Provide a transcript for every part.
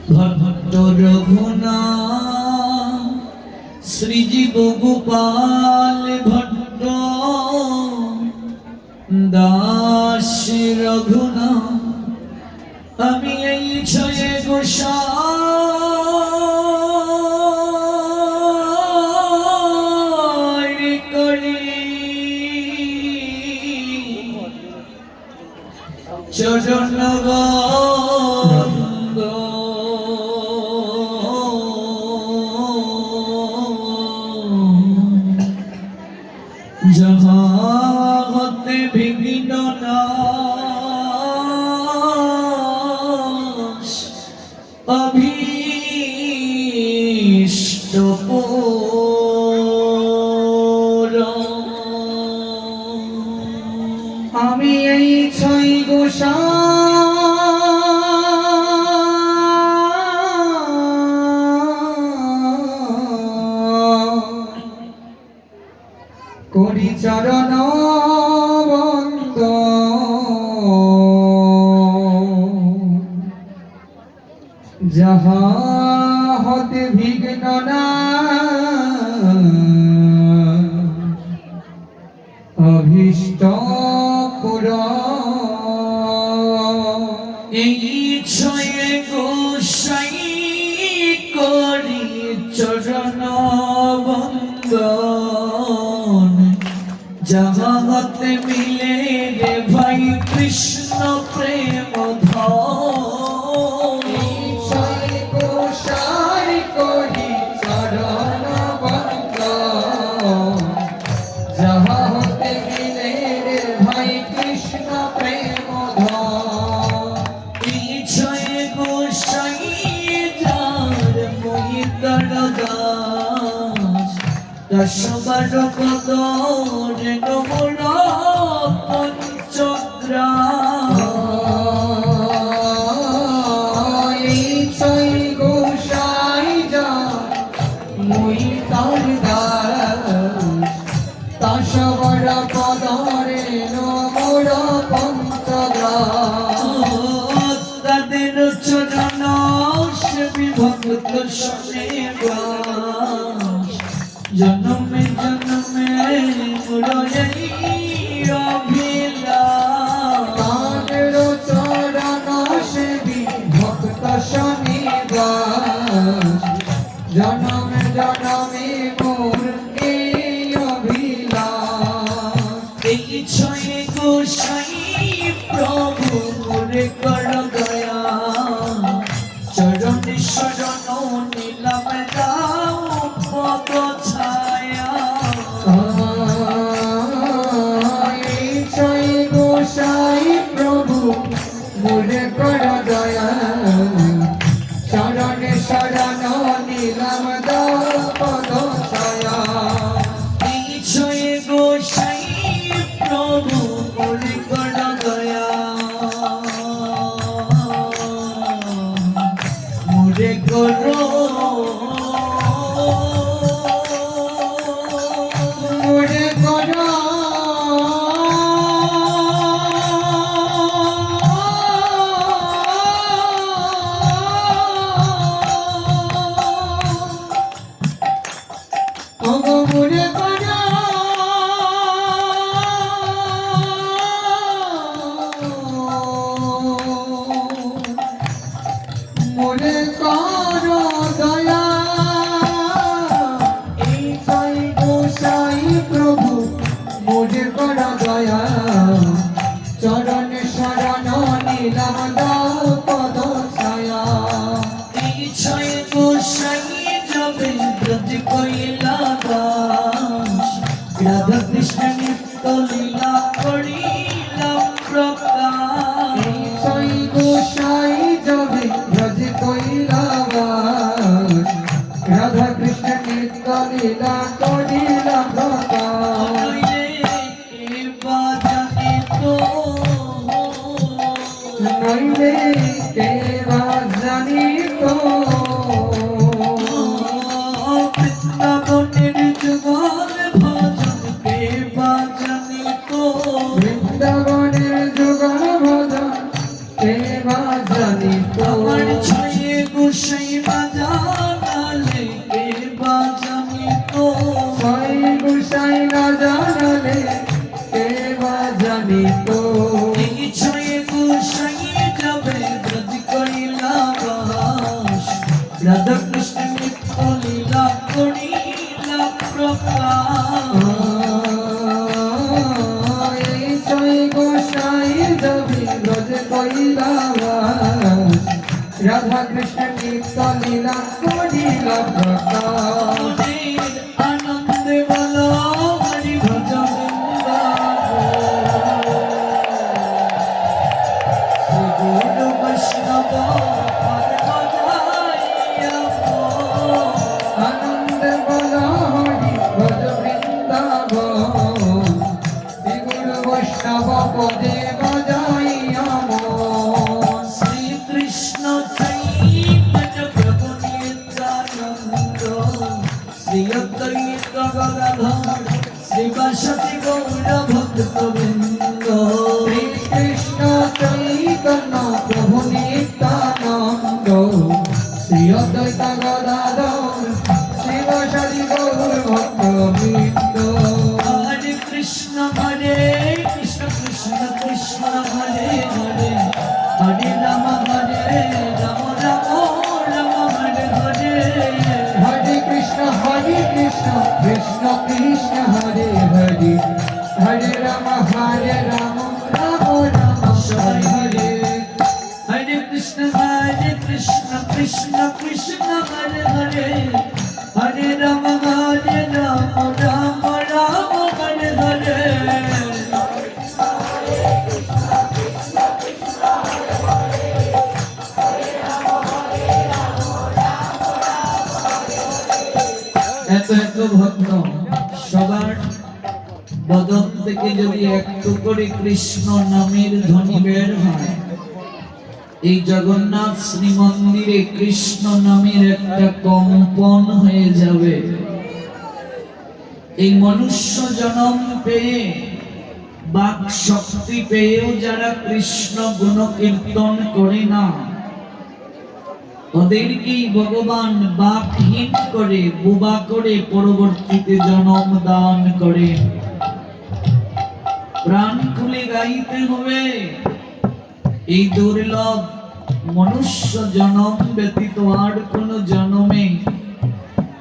ভট্ট রঘুনাথ শ্রীজীব গোপাল ভট্ট দাস রঘুনাথ আমি এই ছয়ে গোসাই করি চরণ বন্দ যাহা হতে বিঘ্ন নাশ অভীষ্ট আমি এই ছয় করি চরণ বন্দ যাহা হতে বিঘ্ন অভীষ্ট এই ছয়ে গোসাই করি চরণ বন্দন যাহা হতে মিলে রে ভাই কৃষ্ণ প্রেম ধন গোসাই করি চরণ বন্দ যাহা হতে মিলে রে ভাই কৃষ্ণ প্রেম এই ছয়ে গোসাই যার মহিতর দাস দশবার কদর নমর পঞ্চগ্রা তাদের চরণ বিভক্ত শুনে জন্মে জন্মে মুরই অভিলাষ তাদের চরণ বিভক্ত শুনে জনমে জনমে মোর এই অভিলাষ এই ছয়ে গোসাই প্রভু মোরে কর দয়া চরণ শরণ নিলাম দাও পদ ছায়া এই ছয় গোসাই প্রভু মোরে কর দয়া শরণে শরণ নিলাম দাও পদ ছায়া এই ছয়ে গোসাই প্রভু মোরে কর দয়া মোরে করো মোরে কর মোরে কর মোরে কর দয়া এই ছয় গোসাই প্রভু মোরে কর দয়া চরণে শরণ নিলাম দাও পদ ছায়া এই ছয় গোসাই যাবে ব্রজ কইলা দাস রাধা কৃষ্ণ নিত্য লীলা করিলাম প্রকাশ এই ছয় গোসাই যাবে ব্রজ কৈলাস রাধা কৃষ্ণ নিত্য লীলা করিলাম প্রকাশ নইলে কে বা জানি তো বৃন্দাবনের যুগল ভজন কে বা জানি তো বৃন্দাবনের যুগল ভজন ব্রজ কইলা বাস রাধা কৃষ্ণ নিত্য লীলা করিল প্রকাশ মনের আনন্দে বলো হরি ভজ বৃন্দাবন। শ্রী গুরু বৈষ্ণব পদ বজাইয়া আনন্দ বল হরি ভজ বৃন্দাবন শ্রী গুরু বৈষ্ণব পদে বজাইয়া মন শ্রীকৃষ্ণ চৈতন্য প্রভু নিত্যানন্দ শ্রী অদ্বৈত গদাধর শ্রীবাসতি গৌর ভক্তবৃন্দ। শ্রীকৃষ্ণ চৈতন্য প্রভু নিত্যানন্দ শ্রী অদ্বৈত গদাধর শিবসাদি গৌর ভক্তবৃন্দ হরে কৃষ্ণ কৃষ্ণ কৃষ্ণ হরে হরে হরে রাম রাম রাম হরে হরে হরে কৃষ্ণ কৃষ্ণ কৃষ্ণ হরে হরে হরে রাম রাম রাম হরে হরে হরে কৃষ্ণ কৃষ্ণ কৃষ্ণ হরে হরে হরে রাম রাম রাম হরে হরে। এত ভক্ত সবার বদন থেকে যদি একটু করে কৃষ্ণ নামের ধ্বনি বের হয়, এই জগন্নাথ শ্রীমন্দিরে কৃষ্ণ নামের একটা কম্পন হয়ে যাবে। এই মনুষ্য জন্ম পেয়ে বাক শক্তি পেয়েও যারা কৃষ্ণ গুণ কীর্তন করে না, ওদেরকেই ভগবান বাকহীন করে বোবা করে পরবর্তীতে জন্ম দান করে। প্রাণ খুলে গাইতে হবে, এই দুর্লভ মনুষ্য জন্ম ব্যতীত আর কোন জন্মে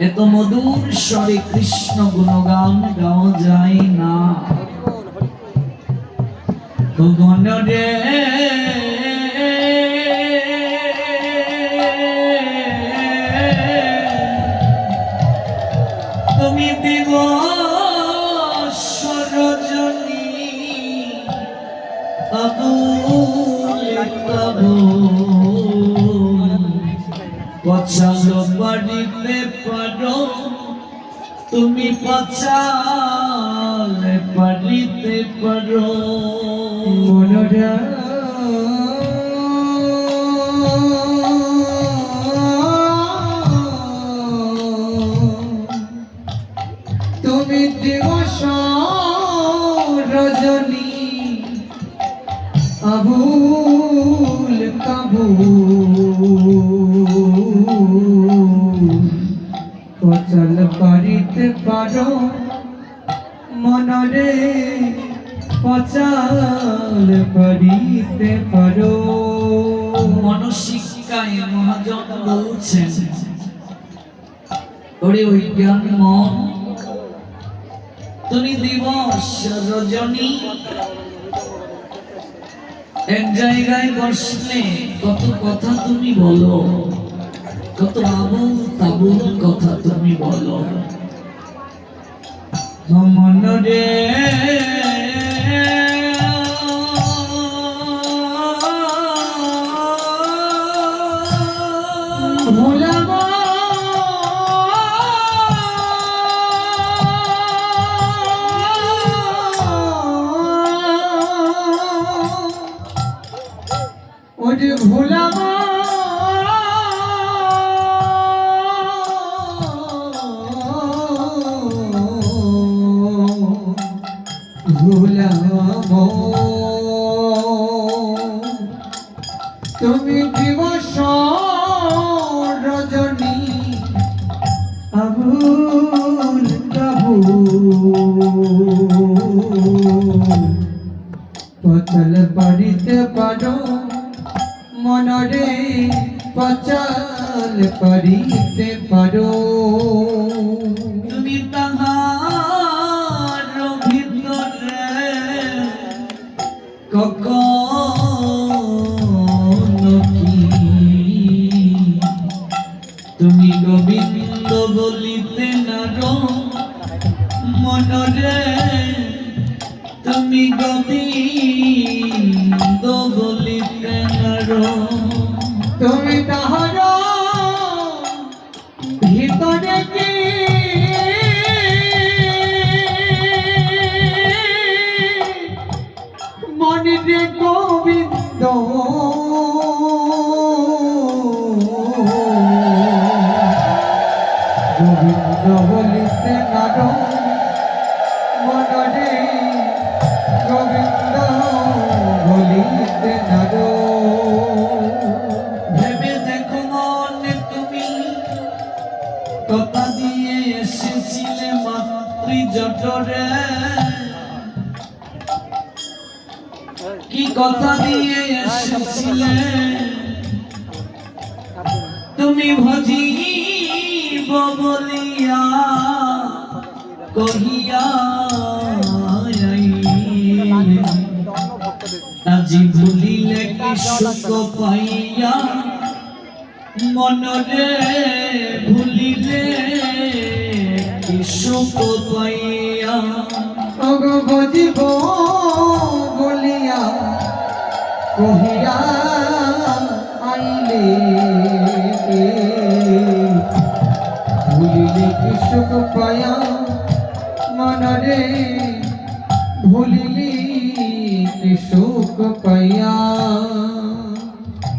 এত মধুর স্বরে কৃষ্ণ গুণগান গাওয়া যায় না। তো গণরে তুমি দিবস রজনী পছন্দ বাড়িতে পারো, তুমি পছাল পারিতে পারো। মনোরা তুমি দিবস রজনী আবুল কাবুল পচল পারিতে পারো মনরে পচল পারিতে পারো। মনশিক্ষায় মহাজন বলছেন, ওরে ওই জ্ঞান মন, তুমি দিবস রজনী এক জায়গায় বসলে কত কথা তুমি বলো, কত আবুল তাবুল কথা তুমি বলো। মনরে ভোলাবা ওরে ভোলাবা ভোলাবা তুমি দিবস রজনী আবুল কাবুল পচল পারিতে পারো মনরে পচল পারিতে পারো। তুমি তাহার ভিতরে কখন তুমি তাহার ভিতরে কি মনে রে গোবিন্দ গোবিন্দ বলিতে নার মনরে গোবিন্দ বলিতে নার ভেবে দেখো মনে তুমি কথা দিয়ে এসেছিলে মাতৃ জঠরে, কি কথা দিয়ে এসেছিলে তুমি ভজিব বলিয়া কহিয়া আইলে। আজি ভুলিলে কি সুখ পাইয়া মনরে ভুলিলে কি সুখ পাইয়া। অগ বজিব বলিয়া কহিয়া আইলে ভুলিলে কি সুখ পায়া মনরে ভুলিলি কি সুখ পায়া।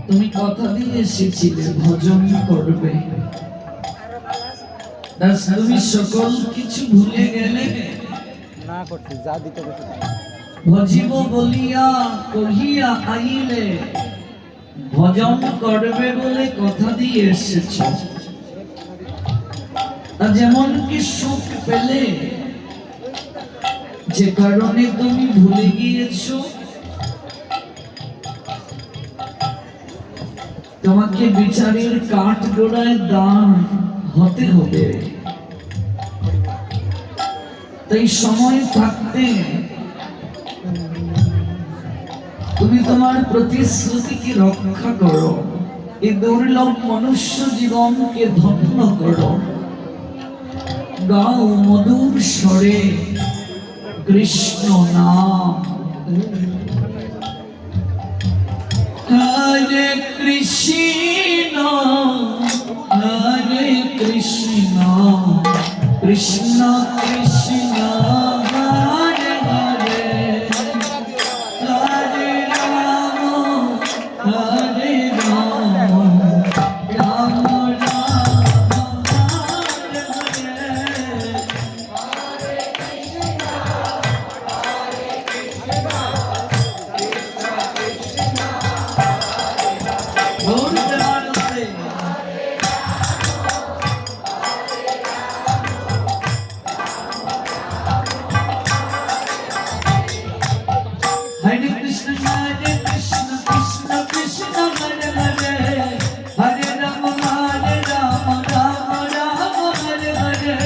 তুমি কথা দিয়ে এসেছিলে ভজন করবে, দাস তুমি সকল কিছু ভুলে গেলে। না করতে যা দিতে গেছে ভজিব বলিয়া কহিয়া আইলে, ভজন করবে বলে কথা দিয়ে এসেছ। আর যেমন কি সুখ পেলে, যে কারণে তুমি ভুলে গিয়েছো, তোমাকে বিচারের কাঠ গোড়ায় দান হতে হবে। তাই সময় থাকতে তুমি তোমার প্রতিশ্রুতিকে রক্ষা করো, এই দুর্লভ মনুষ্য জীবনকে ধন্য করো। গাও মধুর স্বরে কৃষ্ণ নাম। হরে কৃষ্ণ হরে কৃষ্ণ কৃষ্ণ কৃষ্ণ হরে হরে, হরে রাম হরে রাম রাম রাম হরে হরে। বলতে পারছে হরে কৃষ্ণ কৃষ্ণ কৃষ্ণ হরে হরে, হরে Ram Ram Ram Hare Hare.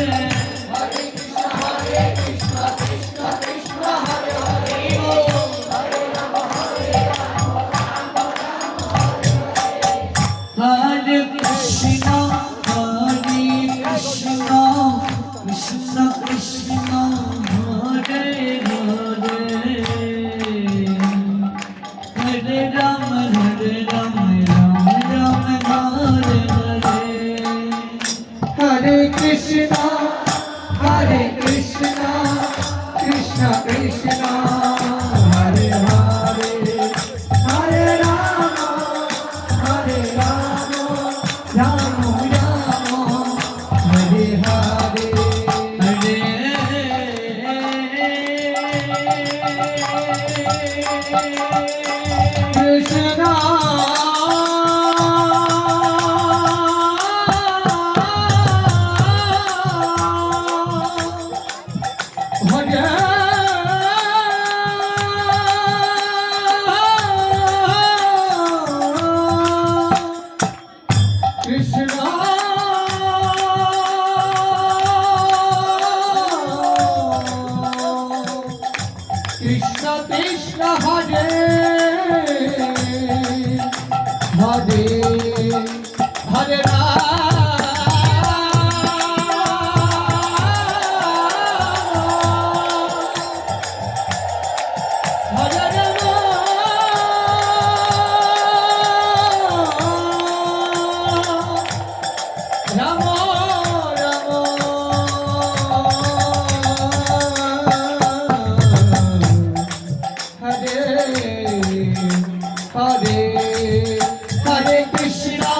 Hare Krishna,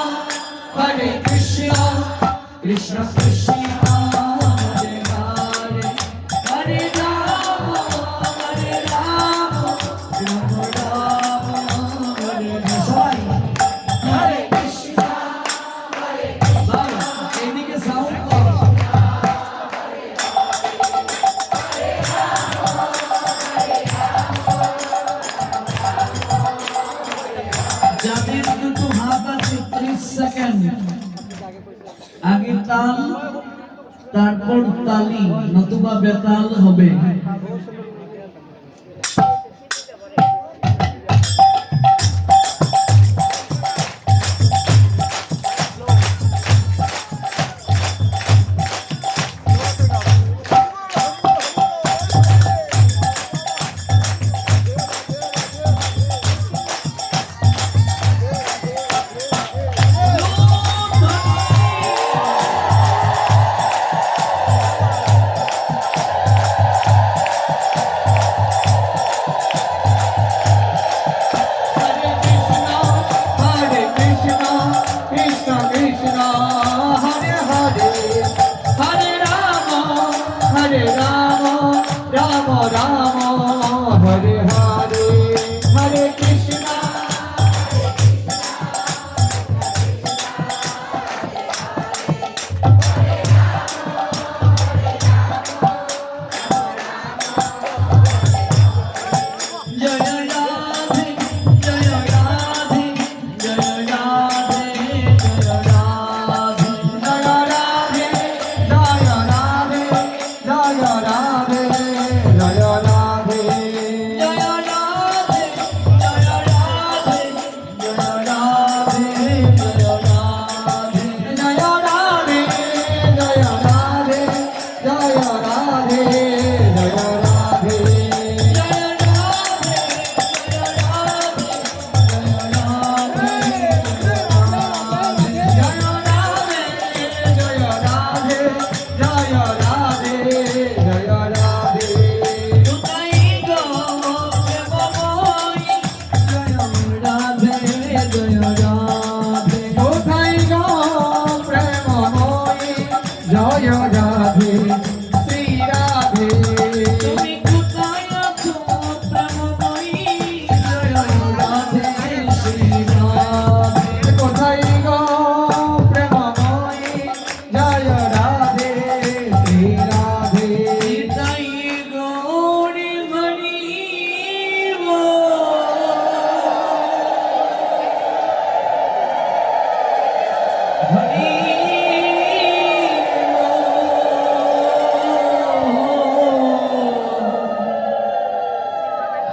Krishna Krishna, Hare Hare, Hare Rama, Rama Rama, Hare Hare. Hare Krishna, Baba, এদিকে সাউন্ড করো। যাদের দুটো হাত আছে 30 সেকেন্ড আগে তাল তারপর তালি নতুবা বেতাল হবে।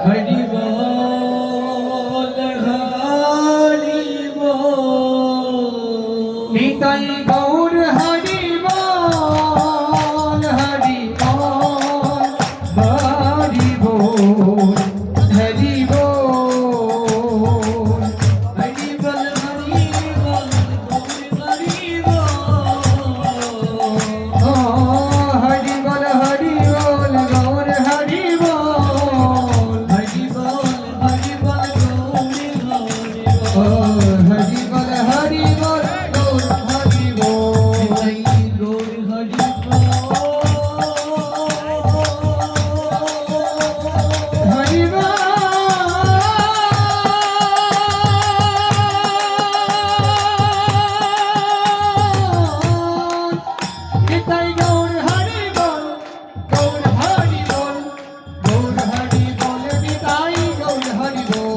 হরি বল হরি বল নিতাই গৌর হরি বল হরি বল হরি বল হরি বল হরি বল হরি বল হরি বল হরি বল হরি বল গৌর হরি বল হরি বল হরি বল গৌরী হরি বল হরি বল হরি বল গৌর হরি বল নিতাই গৌর হরি বল হরি বল নিতাই গৌর হরি বল গৌর হরি বল গৌর হরি বল নিতাই গৌর হরি বল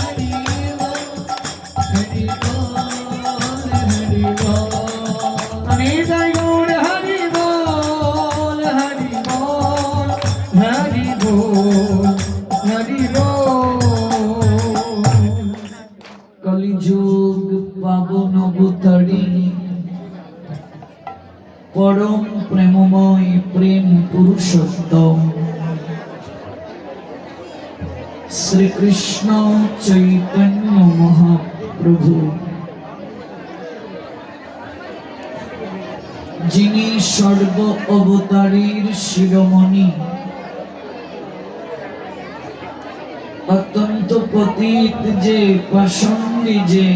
হরি বল হরি বল হরি বল নিতাই গৌর হরি বল হরি বল হরি বল হরি বল কলিযুগ পাবন অবতারী পরম প্রেমময় প্রেম পুরুষোত্তম শ্রীকৃষ্ণ চৈতন্য মহাপ্রভু, যিনি সর্ব অবতারীর শিরোমণি, অত্যন্ত পতিত যে, পাষণ্ডী যে,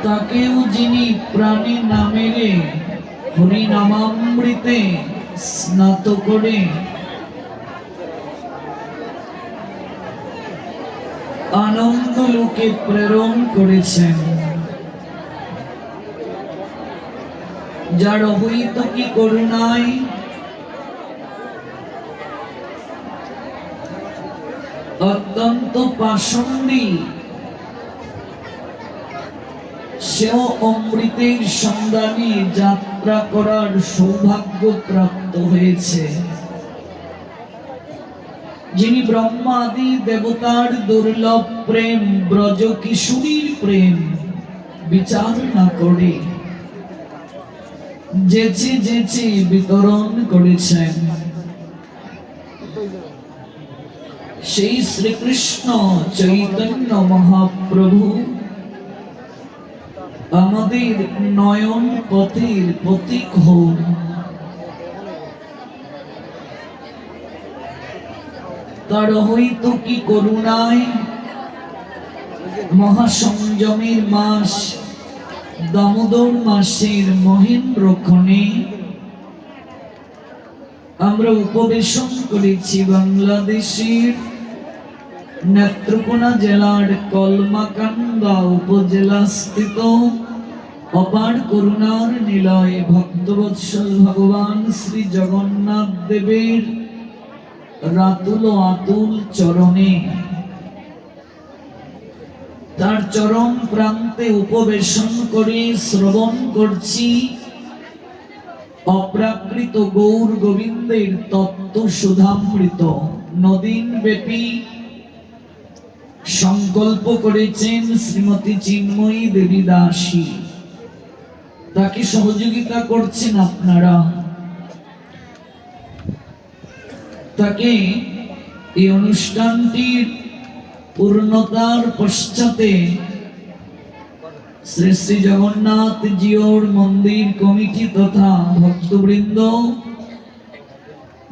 তাকেও যিনি প্রাণী না মেরে হরিনামামৃতে স্নাত করে আনন্দ লোকে প্রেরণ করেছেন, যার অবহিত কি করুণায় অত্যন্ত পাষণ্ডী সেও অমৃতের সন্ধানে যাত্রা করার সৌভাগ্য প্রাপ্ত হয়েছে। যিনি ব্রহ্মাদি দেবতার দুর্লভ প্রেম, ব্রজ কিশোরীর প্রেম বিচার না করে যেচে যেচে বিতরণ করেছেন, সেই শ্রীকৃষ্ণ চৈতন্য মহাপ্রভু আমাদের নয়ন পথের প্রতীক হন। তার হইতো কি করুণায় মহাসংযমের মাস দামোদর মাসের মহেন্দ্রক্ষণে আমরা উপবেশন করেছি বাংলাদেশের নেত্রকোনা জেলার কলমাকান্দা উপজেলা স্থিত অপার করুণার নিলয় ভক্তবৎসল ভগবান শ্রী জগন্নাথ দেবের রাতুল আতুল চরণে, তার চরণ প্রান্তে উপবেশন করে শ্রবণ করছি অপ্রাকৃত গৌর গোবিন্দের তত্ত্ব সুধামৃত। নদীন ব্যাপী সংকল্প করেছেন শ্রীমতী চিন্ময়ী দেবী দাসী, তাকে সহযোগিতা করছেন আপনারা। তাকে এই অনুষ্ঠানটির পূর্ণতার পশ্চাতে শ্রী শ্রী জগন্নাথ জিওর মন্দির কমিটি তথা ভক্তবৃন্দ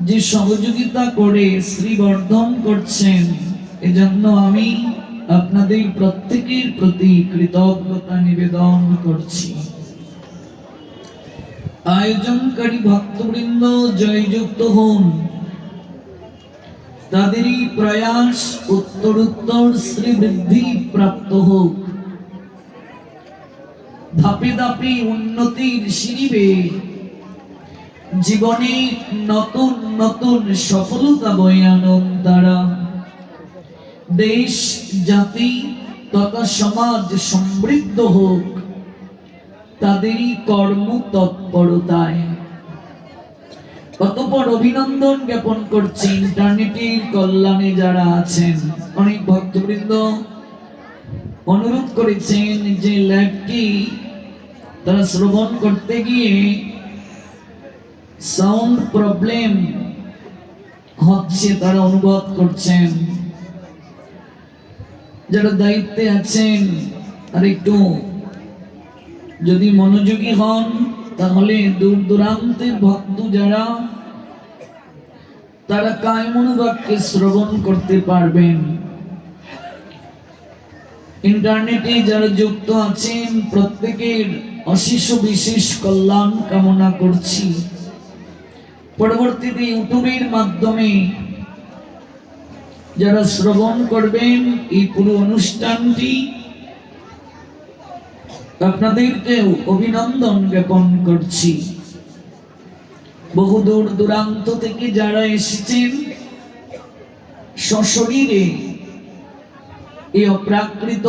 যে সহযোগিতা করে শ্রীবর্ধন করছেন, এজন্য আমি আপনাদের প্রত্যেকের প্রতি কৃতজ্ঞতা নিবেদন করছি। আয়োজনকারী ভক্তবৃন্দ জয়যুক্ত হন, তাদেরই প্রয়াস উত্তরোত্তর শ্রীবৃদ্ধি প্রাপ্ত হোক, ধাপে ধাপে উন্নতির সিঁড়িবে জীবনে নতুন নতুন সফলতা বয়ে আনুন তারা। দেশ জাতি তথা সমাজ সমৃদ্ধ হোক তাদেরই কর্ম তৎপরতায়। অতঃপর অভিনন্দন জ্ঞাপন করছি ইন্টারনেটের কল্যাণে যারা আছেন। অনেক ভক্তবৃন্দ অনুরোধ করেছেন যে ল্যাবটি তারা শ্রবণ করতে গিয়ে সাউন্ড প্রবলেম হচ্ছে, তারা অনুভব করছেন। যারা দায়িত্বে আছেন আর একটু যদি মনোযোগী হন তাহলে দূর দূরান্তের ভক্ত যারা তারা কায়মনোবাক্যে শ্রবণ করতে পারবেন। ইন্টারনেটে যারা যুক্ত আছেন প্রত্যেকের অশেষ বিশেষ কল্যাণ কামনা করছি। পরবর্তীতে ইউটিউবের মাধ্যমে যারা শ্রবণ করবেন এই পুরো অনুষ্ঠানটি, আপনাদেরকেও অভিনন্দন জ্ঞাপন করছি। বহু দূর দূরান্ত থেকে যারা এসেছেন সশরীরে এই অপ্রাকৃত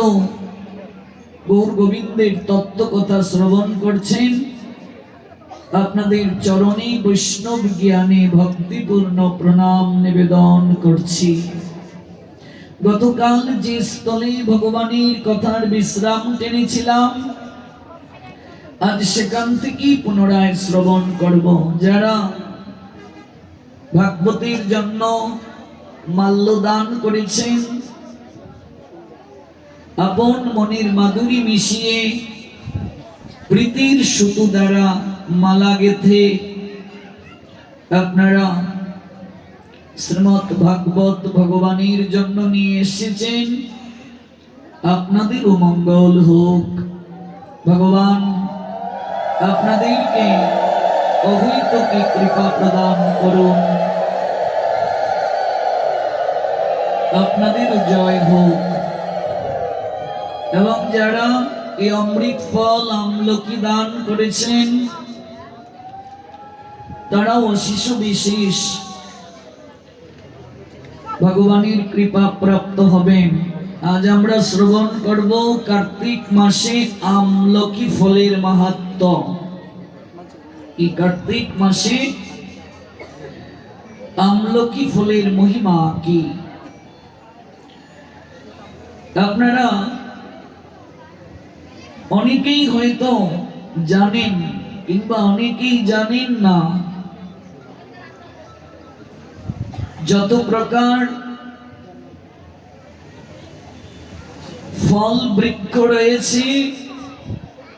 গৌর গোবিন্দের তত্ত্ব কথা শ্রবণ করছেন, আপনাদের চরণে বৈষ্ণব জ্ঞানে ভক্তিপূর্ণ প্রণাম নিবেদন করছি। গতকাল যে স্থলে ভগবানের কথার বিশ্রাম টেনেছিলাম, আজ সেখান থেকেই পুনরায় শ্রবণ করব। যারা ভাগবতের জন্য মাল্যদান করেছেন, আপন মনের মাধুরী মিশিয়ে প্রীতির সুতো দ্বারা মালা গেথে আপনারা শ্রীমৎ ভাগবত ভগবানের জন্য নিয়ে এসেছেন। আপনাদের মঙ্গল হোক। ভগবান আপনাদেরকে অহৈতুকী কৃপা প্রদান করুন। আপনাদের জয় হোক। এবং যারা এই অমৃত ফল আমলকি দান করেছেন তারাও অশিষ বিশেষ ভগবানের কৃপা প্রাপ্ত হবেন। আজ আমরা শ্রবণ করব কার্তিক মাসে আমলকি ফলের মাহাত্ম্য। এই কার্তিক মাসে আমলকি ফলের মহিমা কি? আপনারা অনেকেই হয়তো জানেন কিংবা অনেকেই জানেন না, যত প্রকার ফল বৃক্ষ রয়েছে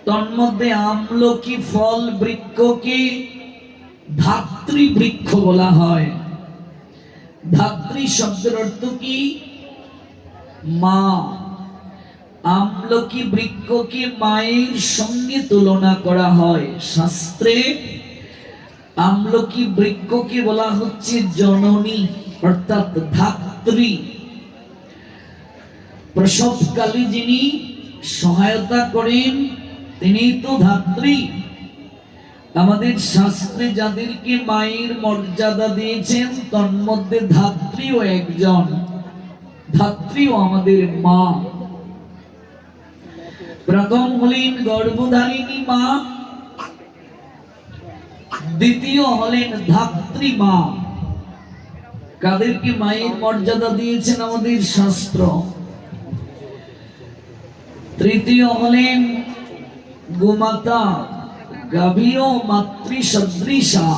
তন্মধ্যে আমলকি ফল বৃক্ষকে ধাত্রী বৃক্ষ বলা হয়। ধাত্রী শব্দের অর্থ কি? মা। আমলকি বৃক্ষকে মায়ের সঙ্গে তুলনা করা হয়। শাস্ত্রে আমলকি বৃক্ষকে বলা হচ্ছে জননী, অর্থাৎ ধাত্রী। প্রসবকালে যিনি সহায়তা করেন তিনি তো ধাত্রী। আমাদের শাস্ত্রে যাদেরকে মায়ের মর্যাদা দিয়েছেন তন্মধ্যে ধাত্রীও একজন। ধাত্রীও আমাদের মা। প্রথম হলেন গর্ভধারিণী মা, দ্বিতীয় হলেন ধাত্রী মা। কাদেরকে মায়ের মর্যাদা দিয়েছেন আমাদের শাস্ত্র। তৃতীয় হলেন গোমাতা, গাভীও মাতৃ সদৃশা।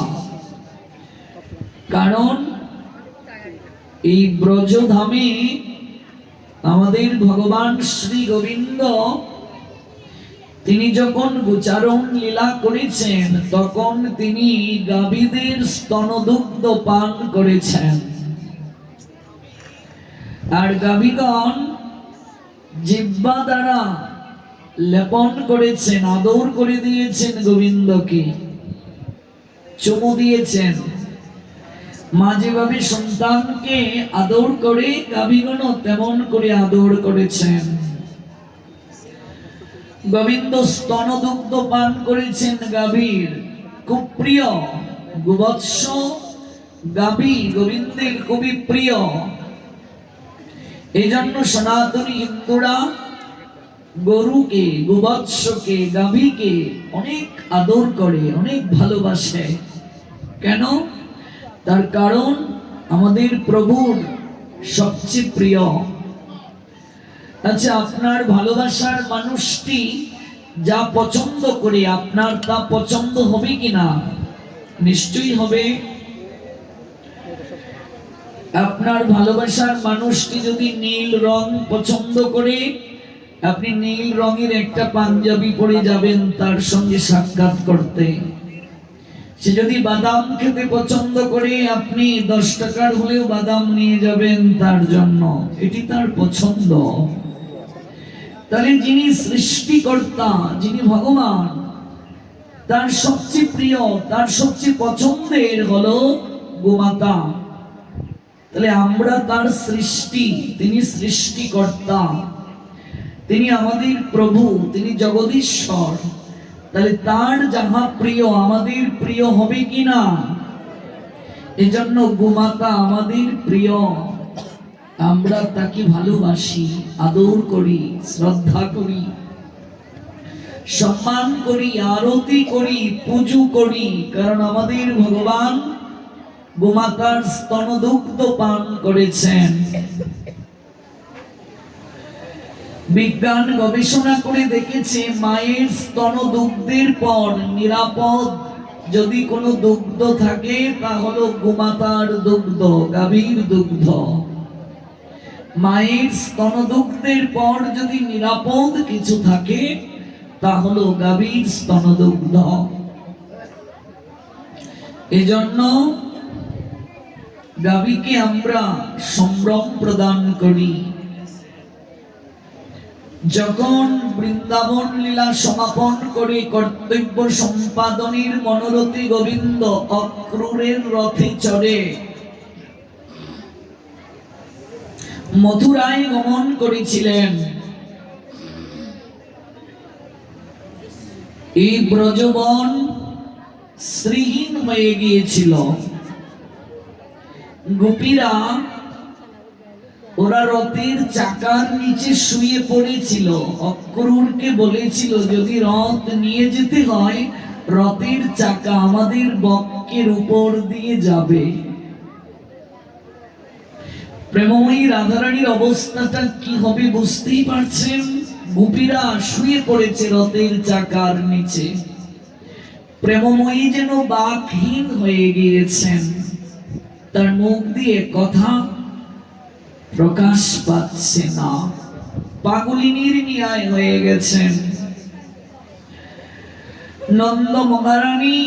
কারণ এই ব্রজধামে আমাদের ভগবান শ্রী গোবিন্দ তিনি যখন গোচারণ লীলা করেছেন তখন তিনি গাভীদের স্তনদুগ্ধ পান করেছেন। আর গাভীগণ জিহ্বা দ্বারা লেপন করেছেন, আদর করে দিয়েছেন গোবিন্দকে, চুমু দিয়েছেন। মা যেভাবে সন্তানকে আদর করে গাভীগণ তেমন করে আদর করেছেন। গোবিন্দ স্তনদুগ্ধ পান করেছেন গাভীর। খুব প্রিয় গোবৎস গাভী গোবিন্দের খুবই প্রিয়। এই জন্য সনাতনী হিন্দুরা গরুকে, গোবৎসকে, গাভীকে অনেক আদর করে, অনেক ভালোবাসে। কেন? তার কারণ আমাদের প্রভুর সবচেয়ে প্রিয়। আচ্ছা, আপনার ভালোবাসার মানুষটি যা পছন্দ করে আপনার তা পছন্দ হবে কিনা? নিশ্চয়ই হবে। আপনার ভালোবাসার মানুষটি যদি নীল রং পছন্দ করে আপনি নীল রঙের একটা পাঞ্জাবি পরে যাবেন তার সঙ্গে সাক্ষাৎ করতে। সে যদি বাদাম খেতে পছন্দ করে আপনি 10 টাকার হলেও বাদাম নিয়ে যাবেন তার জন্য, এটি তার পছন্দ। তাহলে যিনি সৃষ্টিকর্তা, যিনি ভগবান, তার সবচেয়ে প্রিয়, তার সবচেয়ে পছন্দের হলো গোমাতা। তাহলে আমরা তার সৃষ্টি, তিনি সৃষ্টিকর্তা, তিনি আমাদের প্রভু, তিনি জগদীশ্বর। তাহলে তার যাহা প্রিয় আমাদের প্রিয় হবে কিনা? এজন্য গোমাতা আমাদের প্রিয়। আমরা তাকে ভালোবাসি, আদর করি, শ্রদ্ধা করি, সম্মান করি, আরতি করি, পুজো করি। কারণ আমাদের ভগবান গোমাতার স্তনদুগ্ধ পান করেছেন। বিজ্ঞান গবেষণা করে দেখেছে মায়ের স্তনদুগ্ধের পর নিরাপদ যদি কোনো দুগ্ধ থাকে তা হলো গোমাতার দুগ্ধ, গাভীর দুগ্ধ। মায়ের স্তনদুগ্ধের পর যদি নিরাপদ কিছু থাকে তা হলো গাভীর স্তনদুগ্ধ। এজন্য গাভীকে আমরা সম্ভ্রম প্রদান করি। যখন বৃন্দাবন লীলা সমাপন করে কর্তব্য সম্পাদনের মনোরথে গোবিন্দ অক্রূরের রথে চড়ে মথুরায় গমন করেছিলেন, এই ব্রজবন শ্রীহীন হয়ে গিয়েছিল। গোপীরা ওরা রথের চাকার নিচে শুয়ে পড়েছিল। অক্রূরকে বলেছিল, যদি রথ নিয়ে যেতে হয় রথের চাকা আমাদের বক্ষের উপর দিয়ে যাবে। প্রেমময়ী রাধারানীর অবস্থাটা কি হবে বুঝতেই পারছেন। গোপীরা শুয়ে পড়েছে রথের চাকার নিচে, প্রেমময়ী যেন বাকহীন হয়ে গিয়েছেন, তার মুখ দিয়ে কথা প্রকাশ পাচ্ছে না, পাগলিনীর ন্যায় হয়ে গেছেন। নন্দ মহারানী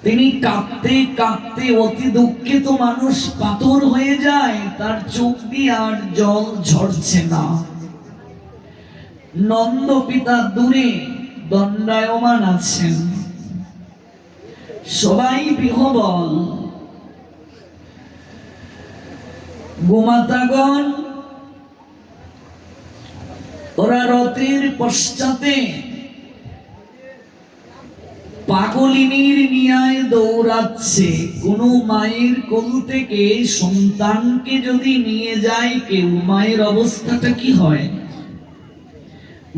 তিনি কাঁদতে কাঁদতে, অতি দুঃখিত মানুষ পাথর হয়ে যায়, তার চোখ দিয়ে আর জল ঝরছে না। নন্দ পিতা দূরে দণ্ডায়মান আছেন, সবাই বিহবল। গোমাতাগণ ওরা রথের পশ্চাতে পাগলিনীর ন্যায় দৌড়াচ্ছে। কোন মায়ের কোল থেকে সন্তানকে যদি নিয়ে যায় কেউ, মায়ের অবস্থাটা কি হয়?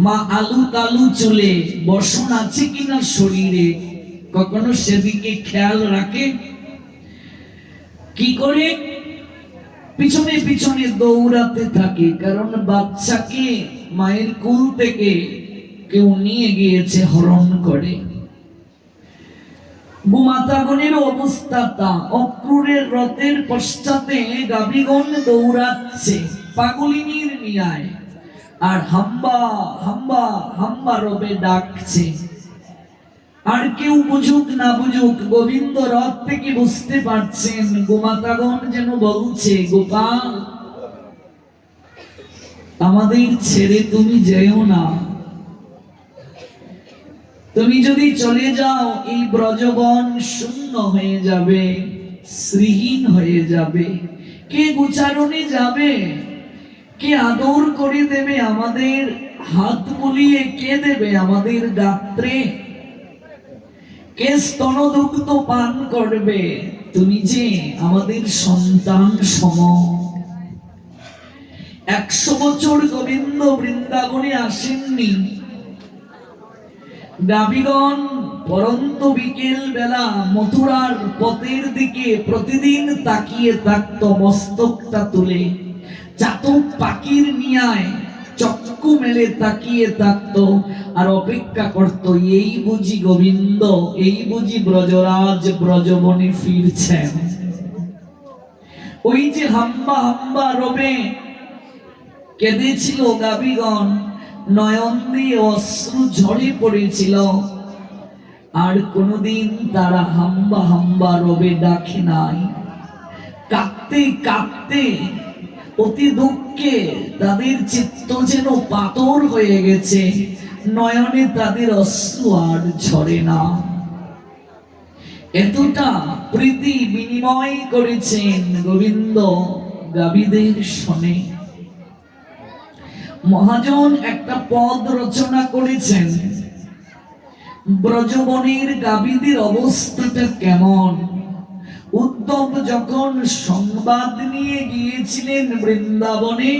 মা আলু তালু চলে, বসন আছে কিনা শরীরে, কখনো সেদিকে খেয়াল রাখে? কি করে? পিছনে পিছনে দৌড়াতে থাকে, কারণ বাচ্চাকে মায়ের কোল থেকে কেউ নিয়ে গিয়েছে হরণ করে। গোমাতাগণের অবস্থা তা। অক্রূরের রথের পশ্চাতে গাভীগণ দৌড়াচ্ছে পাগলিনীর ন্যায়, আর হাম্বা হাম্বা হাম্বা রবে ডাকছে। আর কেউ বুঝুক না বুঝুক, গোবিন্দ রথ থেকে বুঝতে পারছেন গোমাতাগণ যেন বলছে, গোপাল আমাদের ছেড়ে তুমি যেও না, তুমি যদি চলে যাও এই ব্রজবন শূন্য হয়ে যাবে, শ্রীহীন হয়ে যাবে। কে গোচারণে যাবে? কে আদর করে দেবে আমাদের? হাত বুলিয়ে কে দেবে আমাদের গাত্রে? কে স্তনদুগ্ধ পান করবে? তুমি যে আমাদের সন্তান সম। 100 বছর গোবিন্দ বৃন্দাবনে আসেননি। গাভীগণ পরন্ত বিকেল বেলা মথুরার পথের দিকে প্রতিদিন তাকিয়ে থাকতো, মস্তকটা তুলে চাতক পাখির ন্যায় চক্ষু মেলে তাকিয়ে থাকতো, আর অপেক্ষা করত, এই বুঝি গোবিন্দ, এই বুঝি ব্রজরাজ ব্রজবনে ফিরছেন। ওই যে হাম্বা হাম্বা রবে কেঁদেছিল গাভীগণ, নয়ন দিয়ে অশ্রু ঝরে পড়েছিল, আর কোনদিন তারা হাম্বা হাম্বা রবে ডাকে নাই। কাঁদতে কাঁদতে অতি দুঃখে তাদের চিত্ত যেন পাথর হয়ে গেছে, নয়নে তাদের অশ্রু আর ঝরে না। এতটা প্রীতি বিনিময় করেছেন গোবিন্দ গাভীদের শোনে। মহাজন একটা পদ রচনা করেছেন, ব্রজবনের গাভীদের অবস্থাটা কেমন। উদ্ধব যখন সংবাদ নিয়ে গিয়েছিলেন বৃন্দাবনে,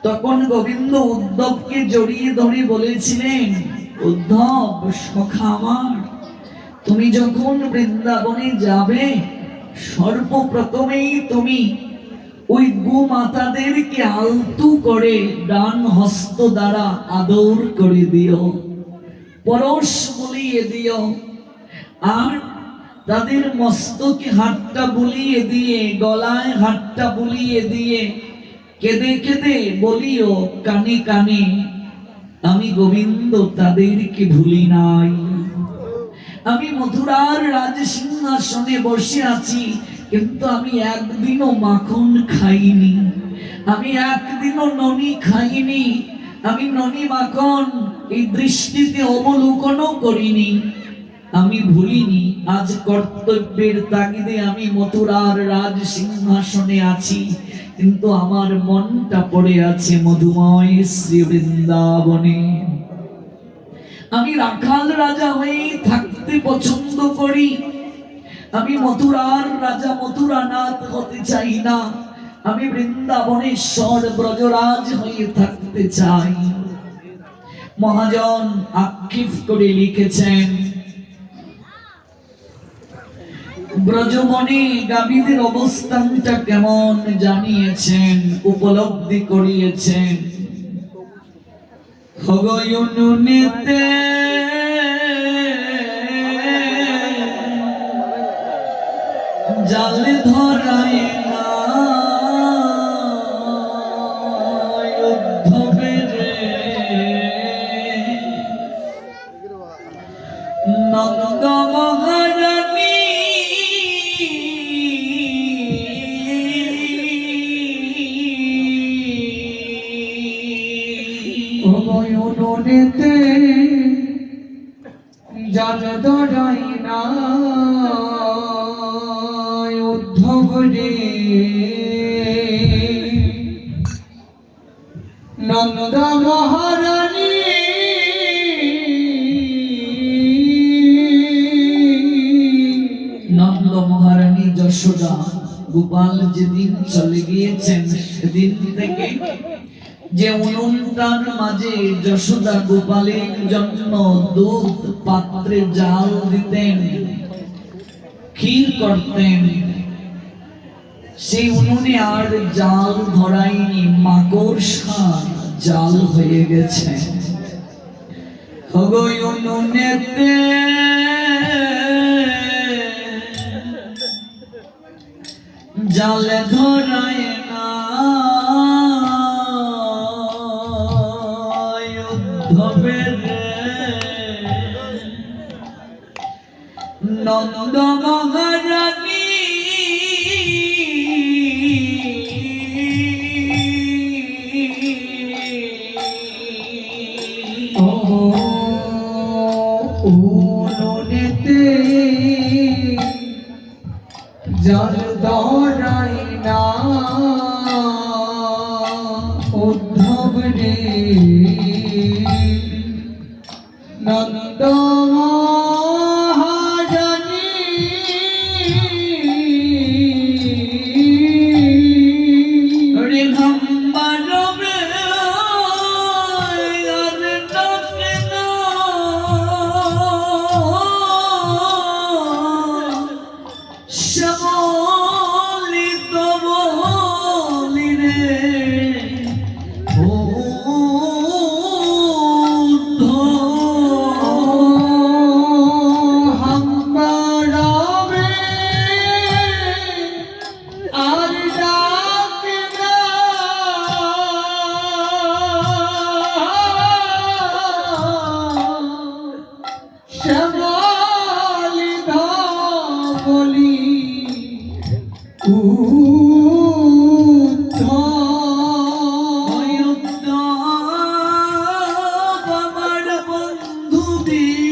তখন গোবিন্দ উদ্ধবকে জড়িয়ে ধরে বলেছিলেন, উদ্ধব সখা আমার, তুমি যখন বৃন্দাবনে যাবে সর্বপ্রথমেই তুমি ওই গোমাতাদেরকে আলতু করে ডান হস্ত দ্বারা আদর করে দিও, পরশ বুলিয়ে দিও, আর তাদের মস্তকে হাতটা বুলিয়ে দিয়ে, গলায় হাতটা বুলিয়ে দিয়ে কেঁদে কেঁদে বলিও কানে কানে, আমি গোবিন্দ তাদেরকে ভুলি নাই, আমি মথুরার রাজসিংহাসনে বসে আছি, কিন্তু আমি একদিনও মাখন খাইনি, আমি একদিনও ননি খাইনি, আমি ননি মাখন এই দৃষ্টিতে অবলোকনও করিনি, আমি ভুলিনি। আজ কর্তব্যের তাগিদে আমি মথুরার রাজসিংহাসনে আছি, কিন্তু আমার মনটা পড়ে আছে মধুময় শ্রী বৃন্দাবনে। আমি রাখাল রাজা হয়ে থাকতে পছন্দ করি, আমি মথুরার রাজা মথুরানাথ হতে চাই না, আমি বৃন্দাবনেশ্বর ব্রজরাজ হয়ে থাকতে চাই। মহাজন আক্ষেপ করে লিখেছেন, ব্রজবনে গাভীদের অবস্থানটা কেমন জানিয়েছেন, উপলব্ধি করিয়েছেন। হগয়নুনেতে জাল ধরায় না উদ্ধবের নন্দ মহারানী অবয়নেতে জাল ধরাই না উদ্ধব রে নন্দ মহারানী নন্দ মহারানী যশোদা গোপাল যেদিন চলে গিয়েছেন, সেদিন থেকে যে উনুনটার মাঝে যশোদা গোপালের জন্য দুধ পাত্রে জাল দিতেন, ক্ষীর করতেন, সেই উনুনে আর জাল ধরায়নি, মাকড়সা জাল হয়ে গেছে। হগো উনুনেতে জাল ধরায় না উদ্ধবের নন্দ মহারানী উনুনেতে জাল ধরাই না উদ্ধব রে নন্দ মহারানী রেঘম্বর শ্যামলিত বলি রে আমার বন্ধু বিনোদিয়া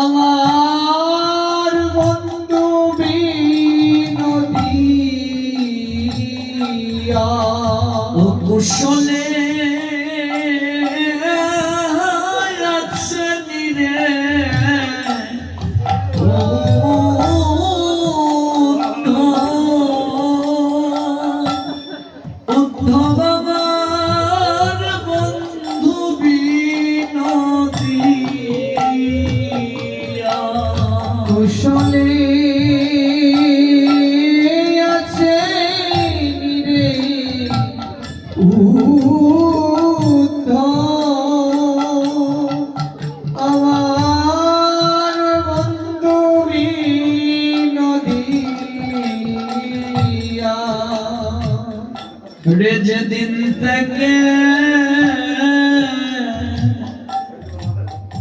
আমার বন্ধু বিনোদিয়া কুশলে আছেন রে উদ্ধব আমার বন্ধু বিনোদিয়া রে যেদিন থেকে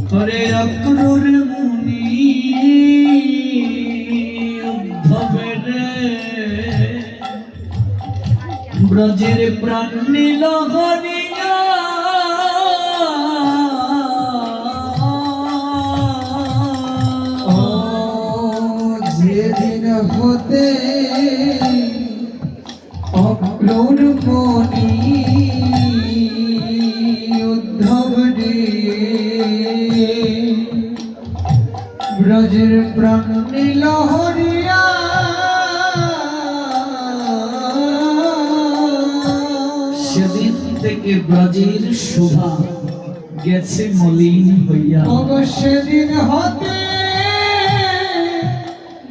হরে অক্রুর মুনি উদ্ধবের ব্রজের প্রাণ নীল হরিয়া ও যেদিন হতে অক্রুর মুনি উদ্ধব রে ব্রজের প্রাণ নীল হরিয়া সেদিন থেকে ব্রজের শোভা গেছে মলিন হইয়া সেদিন হতে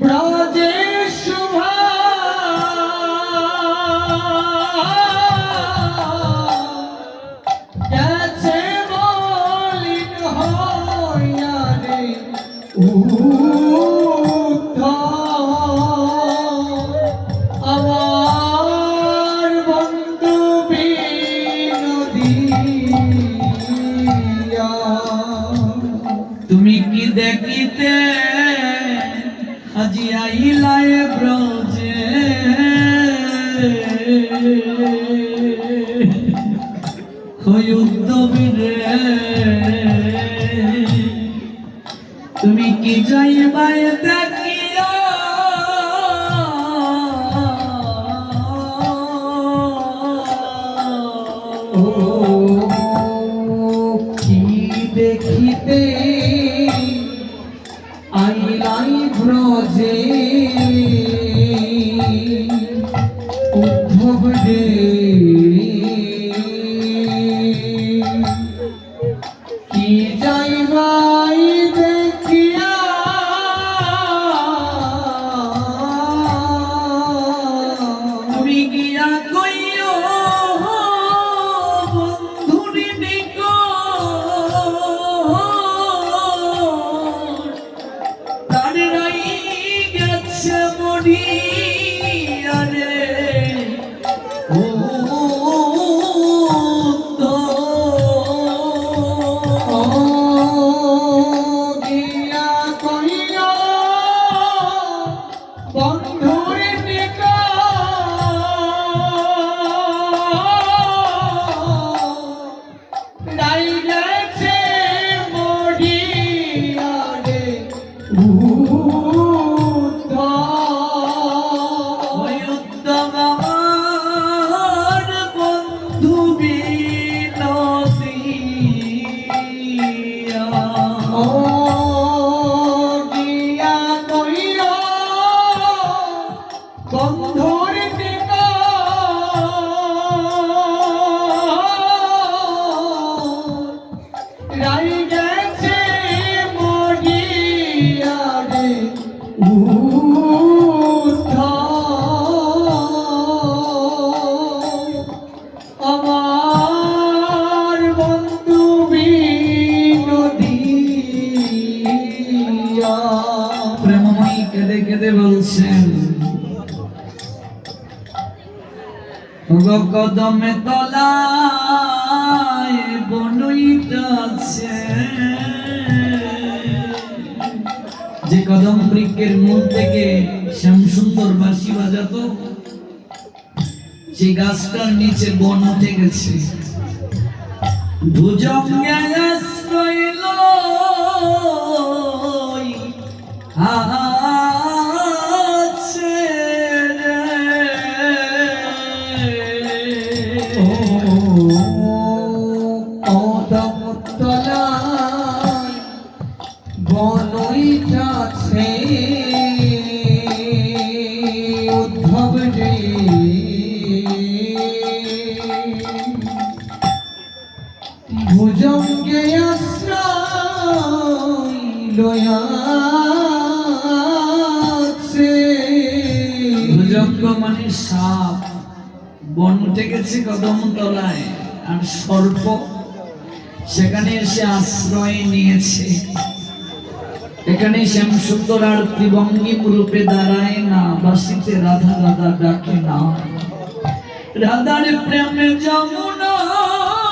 ব্রজের শোভা গেছে মলিন হইয়া রে আমার বন্ধু বিনোদিয়া তুমি কি দেখিতে আজি আইলায় ব্রজে হই উদ্ধবের তুমি কি যাইবায় দেখিয়া ও কি দেখিতে আইলাই ব্রজে উদ্ধব রে কি যাইবাই দেখিয়া তুমি গিয়া কইও বন্ধুরি নিকট তার রাই গেছে মরিয়া রে ও ও গিয়া কইয়া বন্ধুর নিকট রাই গেছে মরিয়া রে ওই উদ্যম আমার বন্ধু বিনোদিয়া ও গিয়া কইয়া বন্ধুর নিকট রাই গেছে মরিয়া রে আমার বন্ধু বিনোদিয়া প্রেমময়ী কেঁদে কেঁদে বলছেন কদমে তলায় বনইটাছে যে কদম বৃক্ষের মূল থেকে শ্যামসুন্দর বাঁশি বাজাতো সেই গাছটার নিচে বন উঠে গেছে ভুজঙ্গে আশ্রয় লই আছে রে। কদম তলায় বনইটাছে উদ্ধব রে ভুজঙ্গে আশ্রয় লয়াছে ভুজঙ্গ মানে সাপ, বন উঠে গেছে কদম তলায়, আর সর্প সেখানে এসে আশ্রয় নিয়েছে। এখানে শ্যামসুন্দর আর ত্রিভঙ্গিম রূপে দাঁড়ায় না, বাসিতে রাধা রাধা ডাকে না। রাধার প্রেমে যমুনায়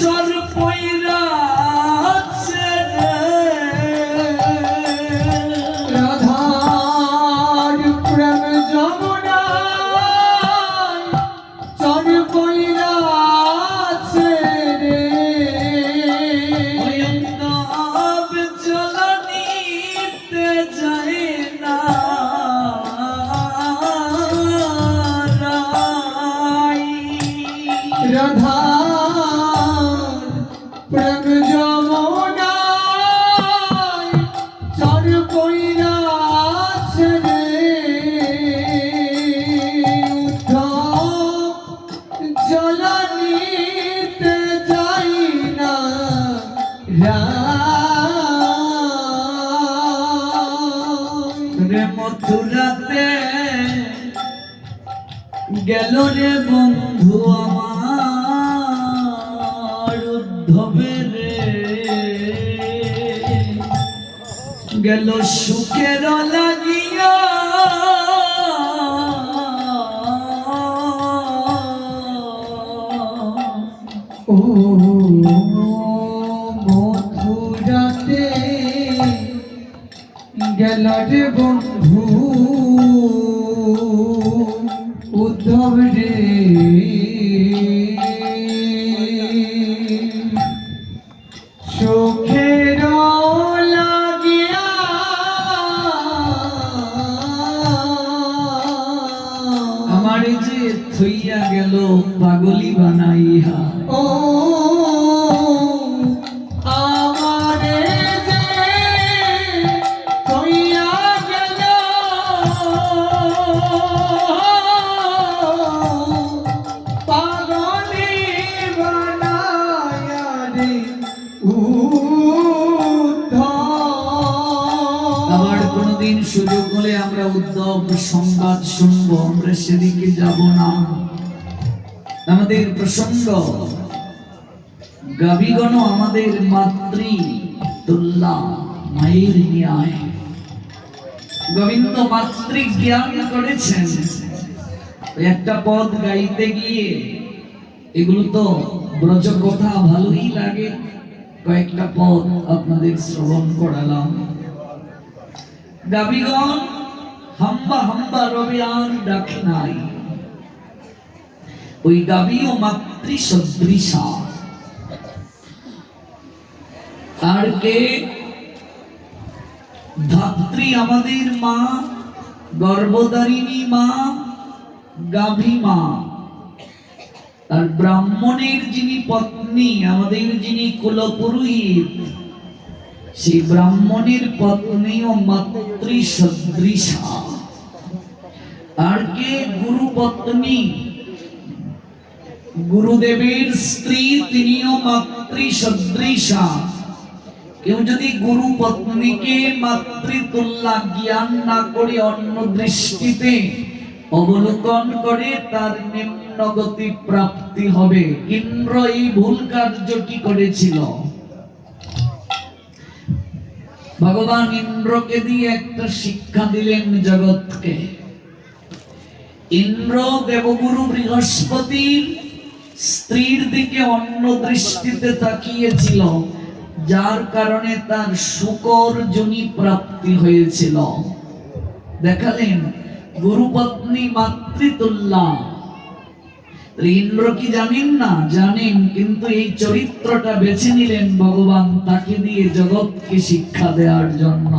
চর পইরাছে রে। রাধার প্রেম যমুনায় চর পইরাছে রে। ওই অন্নব জ্বলনিতে যায় না রাই। রাধার প্রেম যমুনায় চর পইরাছে রে। উদ্ধব জ্বলনিতে যাই না রাই। রে মথুরাতে গেল রে বন্ধু আমার উদ্ধবে রে। গেল সুখের লাগিয়া ও মথুরাতে গেল রে বন্ধু উদ্ধব রে। সুখের লাগিয়া আমার যে থইয়া গেল পাগলি বানাইয়া। ও আমারে যে কইয়া গেল পাগলি বানায়া রে উদ্ধব। আবার কোনদিন সুযোগ হলে আমরা উদ্ধব সংবাদ শুনবো, আমরা সেদিকে যাব না। আমাদের প্রসঙ্গ গাবিগণ আমাদের মাতৃ তুল্যা, মায়ের ন্যায়। গোবিন্দ মাতৃ জ্ঞান করেছেন। একটা পদ গাইতে গিয়ে, এগুলো তো ব্রজ কথা ভালোই লাগে, কয়েকটা পদ আপনাদের শ্রবণ করালাম। গাবিগণ হাম্বা হাম্বা রবে আর ডাকে নাই। ওই গাবি ও মাতৃ সদৃশা। আর কে? ধাত্রী আমাদের মা, গর্ভধারিণী মা, গাভী মা। আর ব্রাহ্মণের যিনি পত্নী, আমাদের যিনি কুলপুরোহিত, সেই ব্রাহ্মণের পত্নী ও মাতৃ সদৃশা। আর কে? গুরু পত্নী, গুরুদেবের স্ত্রী, তিনিও মাতৃ সদৃশা। কেউ যদি গুরু পত্নীকে মাতৃতুল্য জ্ঞান না করে অন্য দৃষ্টিতে অবলোকন করে, তার নিম্ন গতি প্রাপ্তি হবে। ইন্দ্র এই ভুল কার্যটি করেছিল। ভগবান ইন্দ্রকে দিয়ে একটা শিক্ষা দিলেন জগৎকে। ইন্দ্র দেবগুরু বৃহস্পতির স্ত্রীর দিকে অন্য দৃষ্টিতে তাকিয়েছিল, যার কারণে তার শুকর যোনি প্রাপ্তি হয়েছিল। দেখালেন গুরুপত্নী মাতৃতুল্যা। ইন্দ্র কি জানেন না? জানেন, কিন্তু এই চরিত্রটা বেছে নিলেন ভগবান তাকে দিয়ে জগৎকে শিক্ষা দেওয়ার জন্য।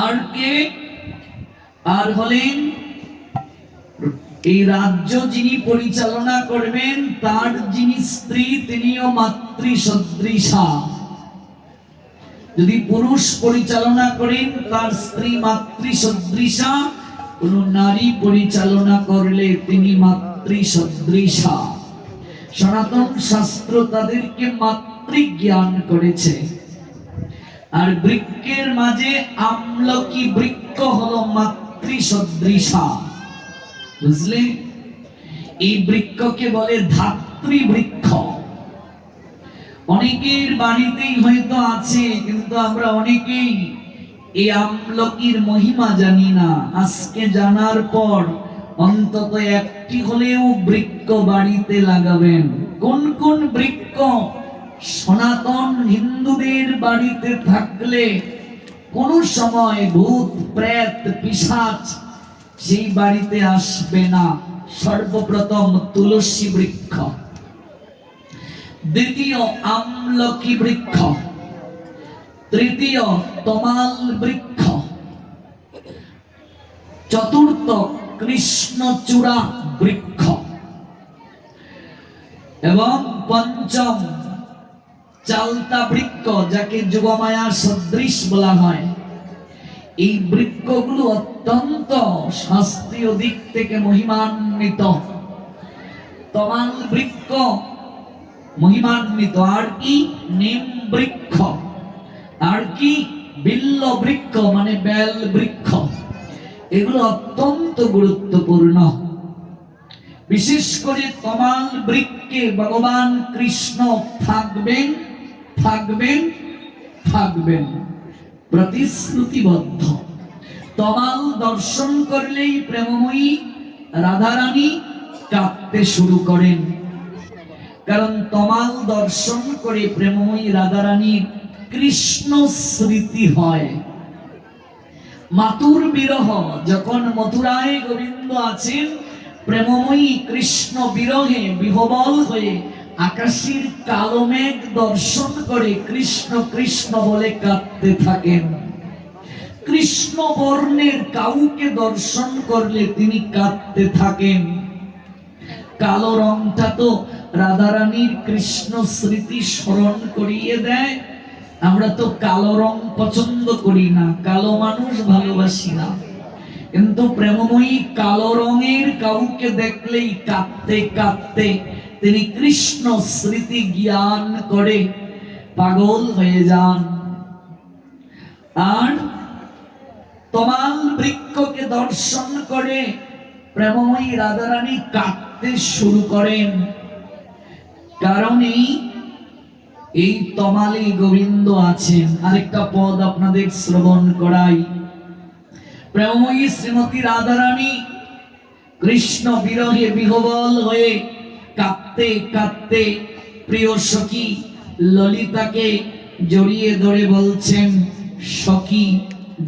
আর কে? আর হলেন এই রাজ্য যিনি পরিচালনা করবেন, তার যিনি স্ত্রী, তিনিও মাতৃ সদৃশা। যদি পুরুষ পরিচালনা করেন, তার স্ত্রী মাতৃ সদৃশা। কোন নারী পরিচালনা করলে তিনি মাতৃ সদৃশা। সনাতন শাস্ত্র তাদেরকে মাতৃ জ্ঞান করেছে। আর বৃক্ষের মাঝে আমলকি বৃক্ষ হলো মাতৃ সদৃশা। বুঝলে? এই বৃক্ষকে বলে ধাত্রী বৃক্ষ। অনেকের বাড়িতেই হয়তো আছে, কিন্তু আমরা অনেকেই এই আমলকির মহিমা জানি না। আজকে জানার পর অন্তত একটি হলেও বৃক্ষ বাড়িতে লাগাবেন। কোন কোন বৃক্ষ সনাতন হিন্দুদের বাড়িতে থাকলে কোন সময় ভূত প্রেত পিশাচ সেই বাড়িতে আসবে না? সর্বপ্রথম তুলসী বৃক্ষ, দ্বিতীয় আমলকি বৃক্ষ, তৃতীয় তমাল বৃক্ষ, চতুর্থ কৃষ্ণচূড়া বৃক্ষ এবং পঞ্চম চালতা বৃক্ষ, যাকে যোগমায়া সদৃশ বলা হয়। এই বৃক্ষগুলো অত্যন্ত শাস্ত্রীয় দিক থেকে মহিমান্বিত। তমাল বৃক্ষ মহিমান্বিত, আর কি নিম বৃক্ষ, আর কি বিল্ল বৃক্ষ মানে বেল বৃক্ষ, এগুলো অত্যন্ত গুরুত্বপূর্ণ। বিশেষ করে তমাল বৃক্ষে ভগবান কৃষ্ণ থাকবেন থাকবেন থাকবেন, প্রতিশ্রুতিবদ্ধ। তমাল দর্শন করলেই প্রেমময়ী রাধারানী কাঁদতে শুরু করেন, কারণ তমাল দর্শন করে প্রেমময়ী রাধারানীর কৃষ্ণ স্মৃতি হয়। মাতুর বিরহ, যখন মথুরায় গোবিন্দ আছেন, প্রেমময়ী কৃষ্ণ বিরহে বিহবল হয়ে আকাশের কালো মেঘ দর্শন করে কৃষ্ণ কৃষ্ণ বলে কাঁদতে থাকেন। কৃষ্ণ বর্ণের কাউকে দর্শন করলে তিনি কাঁদতে থাকেন। কালো রংটা তো রাধারানীর কৃষ্ণ স্মৃতি স্মরণ করিয়ে দেয়। আমরা তো কালো রং পছন্দ করি না, কালো মানুষ ভালোবাসি না, কিন্তু প্রেমময়ী কালো রঙের কাউকে দেখলেই কাঁদতে কাঁদতে তিনি কৃষ্ণ স্মৃতি জ্ঞান করে পাগল হয়ে যান। আর তমাল বৃক্ষকে দর্শন করে প্রেমময়ী রাধারানী কাঁদতে শুরু করেন, কারণ এই তমালে গোবিন্দ আছেন। আরেকটা পদ আপনাদের শ্রবণ করাই। প্রেমময়ী শ্রীমতী রাধারানী কৃষ্ণ বিরহে বিহবল হয়ে কাঁদতে কাঁদতে প্রিয় সখী ললিতাকে জড়িয়ে ধরে বলছেন, সখী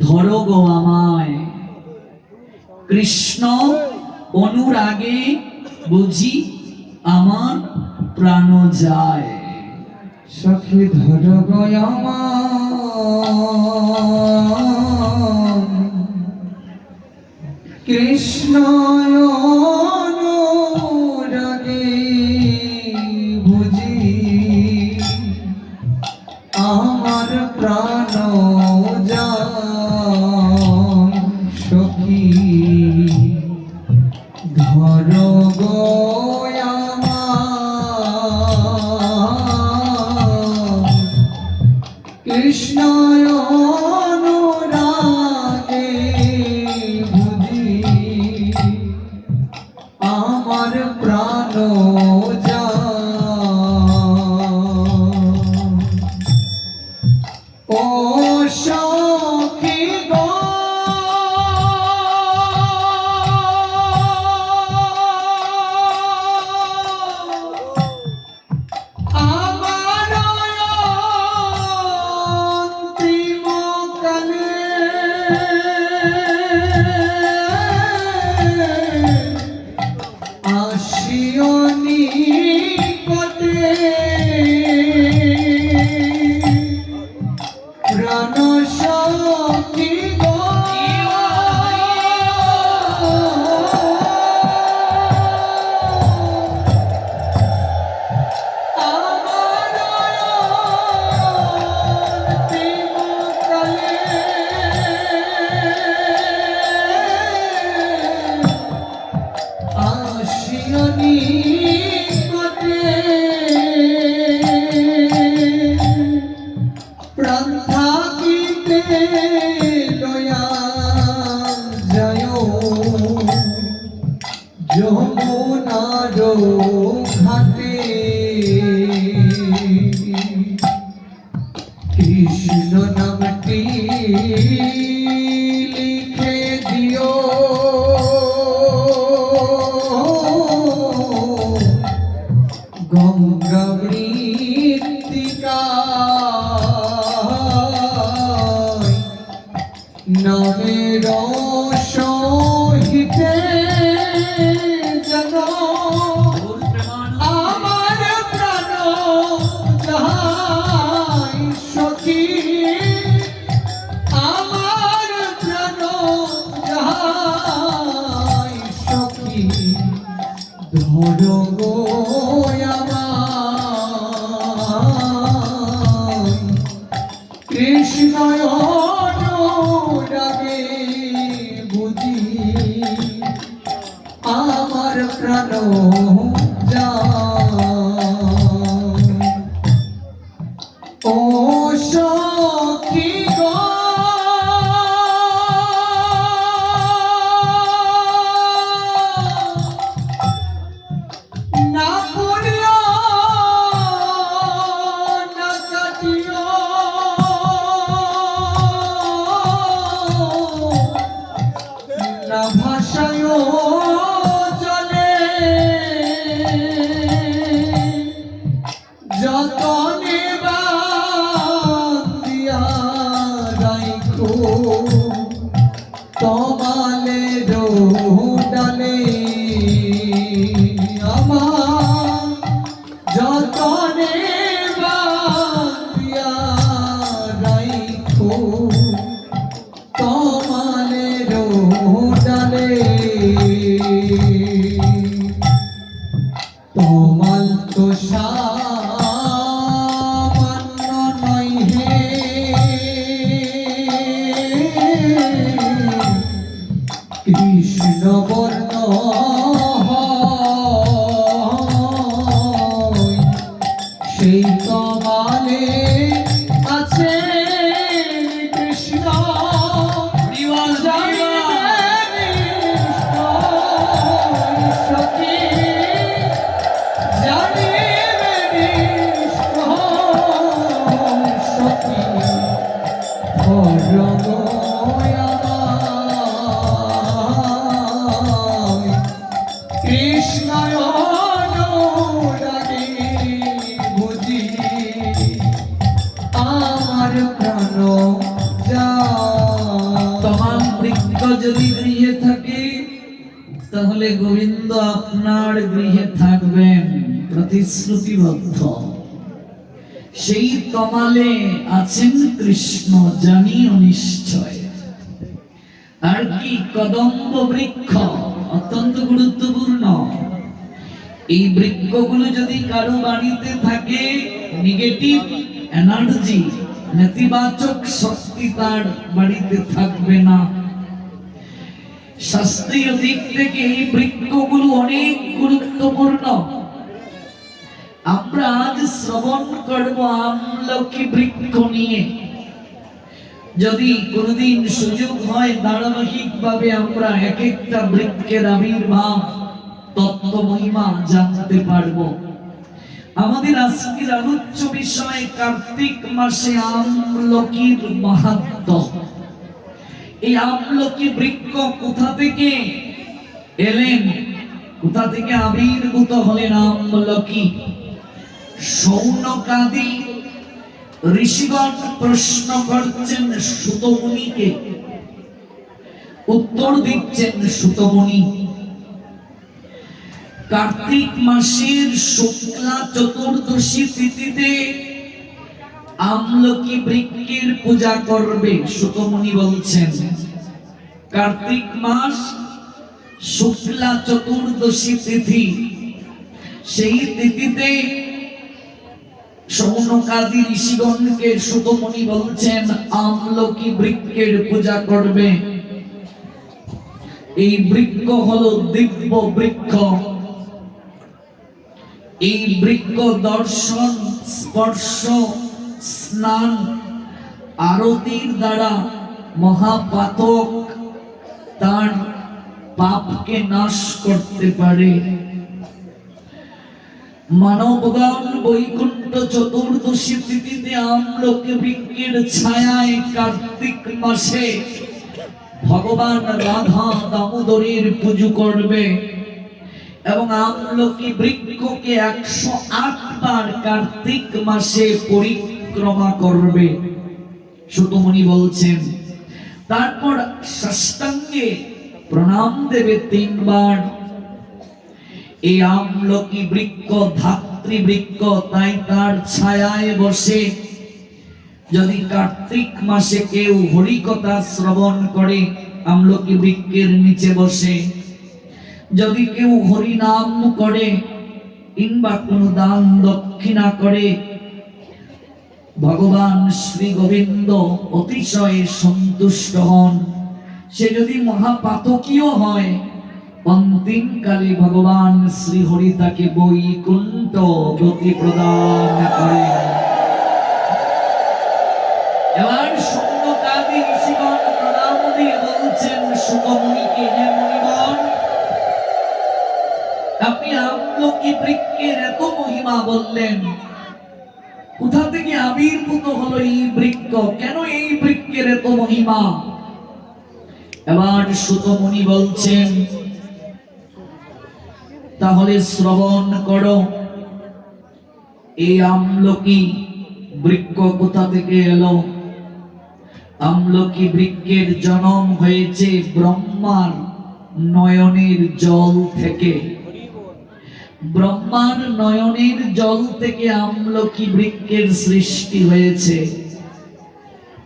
ধরো গো আমায়। কৃষ্ণ অনুরাগে বুঝি আমার প্রাণ যায়। সখী ধরো গো আমায়, কৃষ্ণ অনুরাগে বুঝি আমার প্রাণ যায়। সখী ধরো গো কৃষ্ণ অনুরাগে বুঝি আমার প্রাণ যায়। ও সখী গো প্রাণ সখী গো আমার অন্তিম কালে আসিও নিকটে প্রাণ থাকিতে লয়া যায় যমুনার ঘাটে। কৃষ্ণ নামটি লিখে দিও ধরো গো আমায় কৃষ্ণ অনুরাগে বুঝি আমার প্রাণ যায়। ও সখী গো না পড়িও না কাটিও না ভাষায়ও চলে যতনে বান্ধিয়া রাখো তোমালের ডালে আমার যতনে বান্ধিয়া রাখো তোমালের ডালে। তোমাল তো সামান্য নয় হে কৃষ্ণ বর্ণ হয়, সেই কমালে আছে কৃষ্ণ সখী জানিবে কৃষ্ণ সখী ধরো গো আমায় কৃষ্ণ অনুরাগে বুঝি আমার প্রাণ যায়। তমাম বৃক্ষ যদি গৃহে থাকে তাহলে গোবিন্দ আপনার গৃহে থাকবেন, প্রতিশ্রুতিবদ্ধ। সেই তমালে আছেন কৃষ্ণ, জানিও নিশ্চয়। আর কি কদম্ব বৃক্ষ অত্যন্ত গুরুত্বপূর্ণ। এই বৃক্ষগুলো যদি কারো বাড়িতে থাকে, নেগেটিভ এনার্জি, নেতিবাচক শক্তি তার বাড়িতে থাকবে না। শাস্ত্রীয় দিক থেকে এই বৃক্ষগুলো অনেক গুরুত্বপূর্ণ। আমরা আজ শ্রবণ করব আমলকি বৃক্ষ নিয়ে। যদি কোনদিন সুযোগ হয় ধারাবাহিক ভাবে আমরা এক একটা বৃক্ষের আবির্ভাব, তত্ত্ব, মহিমা জানতে পারবো। আমাদের আজকের আলোচ্য বিষয় কার্তিক মাসে আমলকির মাহাত্ম্য। এই আমলকি বৃক্ষ কোথা থেকে এলেন, কোথা থেকে আবির্ভূত হলেন আমলকি? শৌনকাদি ঋষিগণ প্রশ্ন করছেন সূত মুনিকে, উত্তর দিচ্ছেন সূত মুনি। কার্তিক মাসের শুক্লা চতুর্দশী তিথিতে আমলকি বৃক্ষের পূজা করবে। সূত মুনি বলছেন কার্তিক মাস শুক্লা চতুর্দশী তিথি, সেই তিথিতে শৌনকাদি ঋষিগণকে সূত মুনি বলছেন আমলকি বৃক্ষের পূজা করবে। এই বৃক্ষ হলো দিব্য বৃক্ষ। এই বৃক্ষ দর্শন, স্পর্শ, স্নান, আরতির দ্বারা মহাপাতক তার পাপকে নাশ করতে পারে। মানবগণ বৈকুণ্ঠ চতুর্দশী তিথিতে আমলকি বৃক্ষের ছায়ায় কার্তিক মাসে ভগবান রাধা দামোদরের পুজো করবে এবং আমলকি বৃক্ষকে 108 বার কার্তিক মাসে পরিক্রমা করবে। সূত মুনি বলছেন তারপর সাষ্টাঙ্গে প্রণাম দেবে 3 বার। এই আমলকি বৃক্ষ ধাত্রী বৃক্ষ, তাই তার ছায়ায় বসে যদি কার্তিক মাসে কেউ হরিকথা শ্রবণ করে আমলকি বৃক্ষের নিচে বসে, যদি কেউ হরি নাম করে কিংবা কোনো দান দক্ষিণা করে, ভগবান শ্রী গোবিন্দ অতিশয় সন্তুষ্ট হন। সে যদি মহাপাতকীয় হয়, অন্তিম কালে ভগবান শ্রী হরি তাকে বৈকুণ্ঠ গতি প্রদান করেন। এবার শূন্যকাদি ঋষিগণ প্রণাম দিয়ে বলছেন সুতমুনিকে, হে মুনিগণ, আপনি আমলকি বৃক্ষের এত মহিমা বললেন, কোথা থেকে আবির্ভূত হলো এই বৃক্ষ, কেন এই বৃক্ষের এত মহিমা? এবার সুতমুনি বলছেন, তাহলে শ্রবণ করো, এই আমলকি বৃক্ষ কোথা থেকে এলো? আমলকি বৃক্ষের জন্ম হয়েছে ব্রহ্মার নয়নের জল থেকে। ব্রহ্মার নয়নের জল থেকে আমলকি বৃক্ষের সৃষ্টি হয়েছে।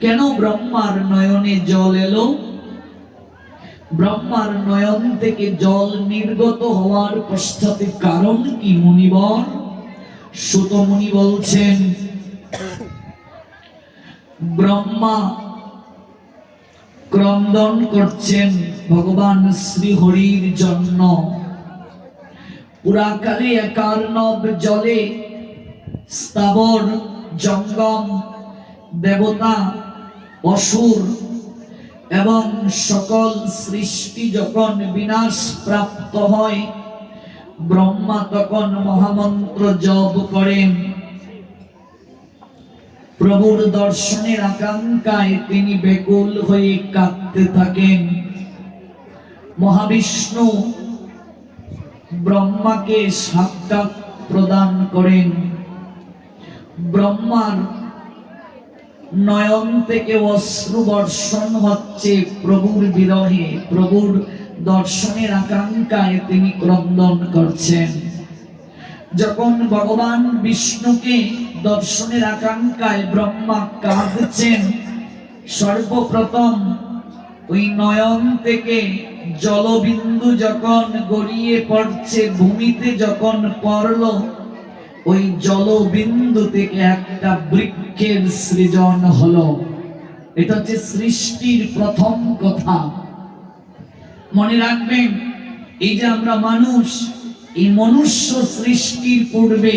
কেন ব্রহ্মার নয়নে জল এলো? ব্রহ্মার নয়ন থেকে জল নির্গত হওয়ার পশ্চাতে কারণ কি মুনিবর? সুতমুনি বলছেন, ব্রহ্মা ক্রন্দন করছেন ভগবান শ্রী হরির জন্য। পুরাকালে একার্ণব জলে স্থাবর জঙ্গম দেবতা, অসুর এবং সকল সৃষ্টি যখন বিনাশ প্রাপ্ত হয়, ব্রহ্মা তখন মহামন্ত্র জপ করেন। প্রভুর দর্শনের আকাঙ্ক্ষায় তিনি ব্যাকুল হয়ে কাঁদতে থাকেন। মহাবিষ্ণু ব্রহ্মাকে সাক্ষাৎ প্রদান করেন। ব্রহ্মার নয়ন থেকে অশ্রু বর্ষণ হচ্ছে প্রভুর বিরহে, প্রভুর দর্শনের আকাঙ্ক্ষায় তিনি ক্রন্দন করছেন। যখন ভগবান বিষ্ণুকে দর্শনের আকাঙ্ক্ষায় ব্রহ্মা কাঁদছেন, সর্বপ্রথম ওই নয়ন থেকে জলবিন্দু যখন গড়িয়ে পড়ছে, ভূমিতে যখন পড়ল, ওই জলবিন্দু থেকে একটা বৃক্ষের সৃজন হলো। এটা হচ্ছে সৃষ্টির প্রথম কথা। মনে রাখবেন, এই যে আমরা মানুষ, এই মনুষ্য সৃষ্টির পূর্বে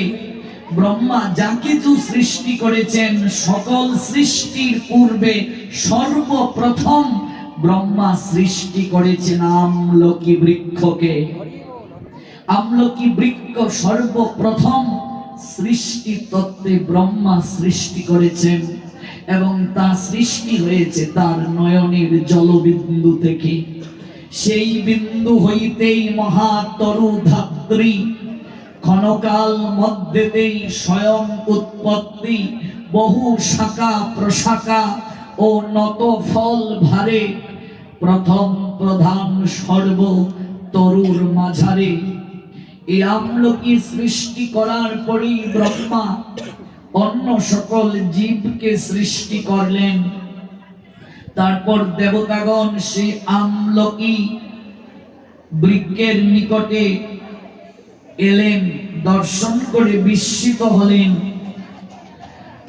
ব্রহ্মা যা কিছু সৃষ্টি করেছেন, সকল সৃষ্টির পূর্বে সর্বপ্রথম ব্রহ্মা সৃষ্টি করেছেন আমলকি বৃক্ষকে। আমলকি বৃক্ষ সর্বপ্রথম সৃষ্টি তত্ত্বে ব্রহ্মা সৃষ্টি করেছেন, এবং তা সৃষ্টি হয়েছে তার নয়নের জলবিন্দু থেকে। সেই বিন্দু হইতেই মহাতরু ধাত্রী, ক্ষণকাল মধ্যেতেই স্বয়ং উৎপত্তি, বহু শাখা প্রশাখা ও নত ফল ভারে, প্রথম প্রধান সর্ব তরুর মাঝারে। এই আমলকি সৃষ্টি করার পরেই ব্রহ্মা অন্য সকল জীবকে সৃষ্টি করলেন। তারপর দেবতাগণ সেই আমলকি বৃক্ষের নিকটে এলেন, দর্শন করে বিস্মিত হলেন।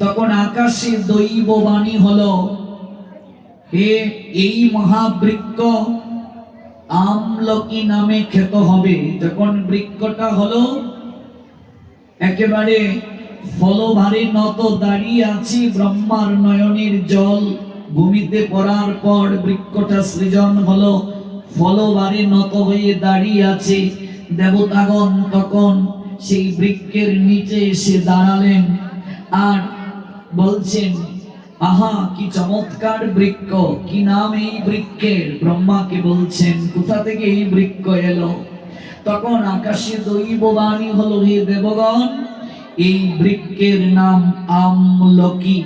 তখন আকাশে দৈববাণী হলো, হে এই মহাবৃক্ষ আমলকি নামে খ্যাত হবে। যখন বৃক্ষটা হলো একেবারে ফলভারে নত দাঁড়িয়ে আছি, ব্রহ্মার নয়নের জল ভূমিতে পড়ার পর বৃক্ষটা সৃজন হলো, ফলভারে নত হয়ে দাঁড়িয়ে আছে। দেবতাগণ তখন সেই বৃক্ষের নিচে এসে দাঁড়ালেন আর বলছেন, আহা কি চমৎকার বৃক্ষ, কি নাম এই বৃক্ষের? ব্রহ্মাকে বলছেন, কোথা থেকে এই বৃক্ষ এলো? তখন আকাশে দৈববাণী হলো, হে দেবগণ, এই বৃক্ষের নাম আমলকি।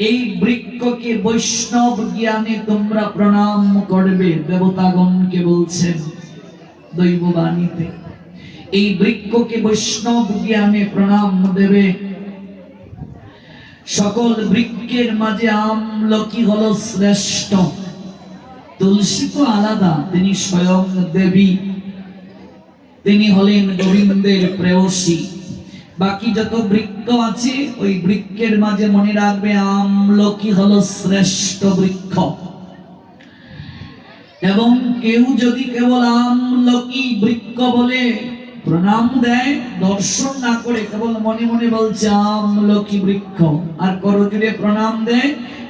এই বৃক্ষকে বৈষ্ণব জ্ঞানে তোমরা প্রণাম করবে। দেবতাগণকে বলছেন দৈববাণীতে, এই বৃক্ষকে বৈষ্ণব জ্ঞানে প্রণাম দেবে। সকল বৃক্ষের মাঝে আমলকি হলো শ্রেষ্ঠ। তুলসী তো আলাদা, তিনি স্বয়ং দেবী। তিনি হলেন গোবিন্দের প্রেয়সী। বাকি যত বৃক্ষ আছে ওই বৃক্ষের মাঝে মনে রাখবে আমলকি হলো শ্রেষ্ঠ বৃক্ষ। এবং কেউ যদি কেবল আমলকি বৃক্ষ বলে প্রণাম দেয়, দর্শন না করে কেবল মনে মনে বলছে আমলকি বৃক্ষ, আর করজোড়ে প্রণাম দেয়,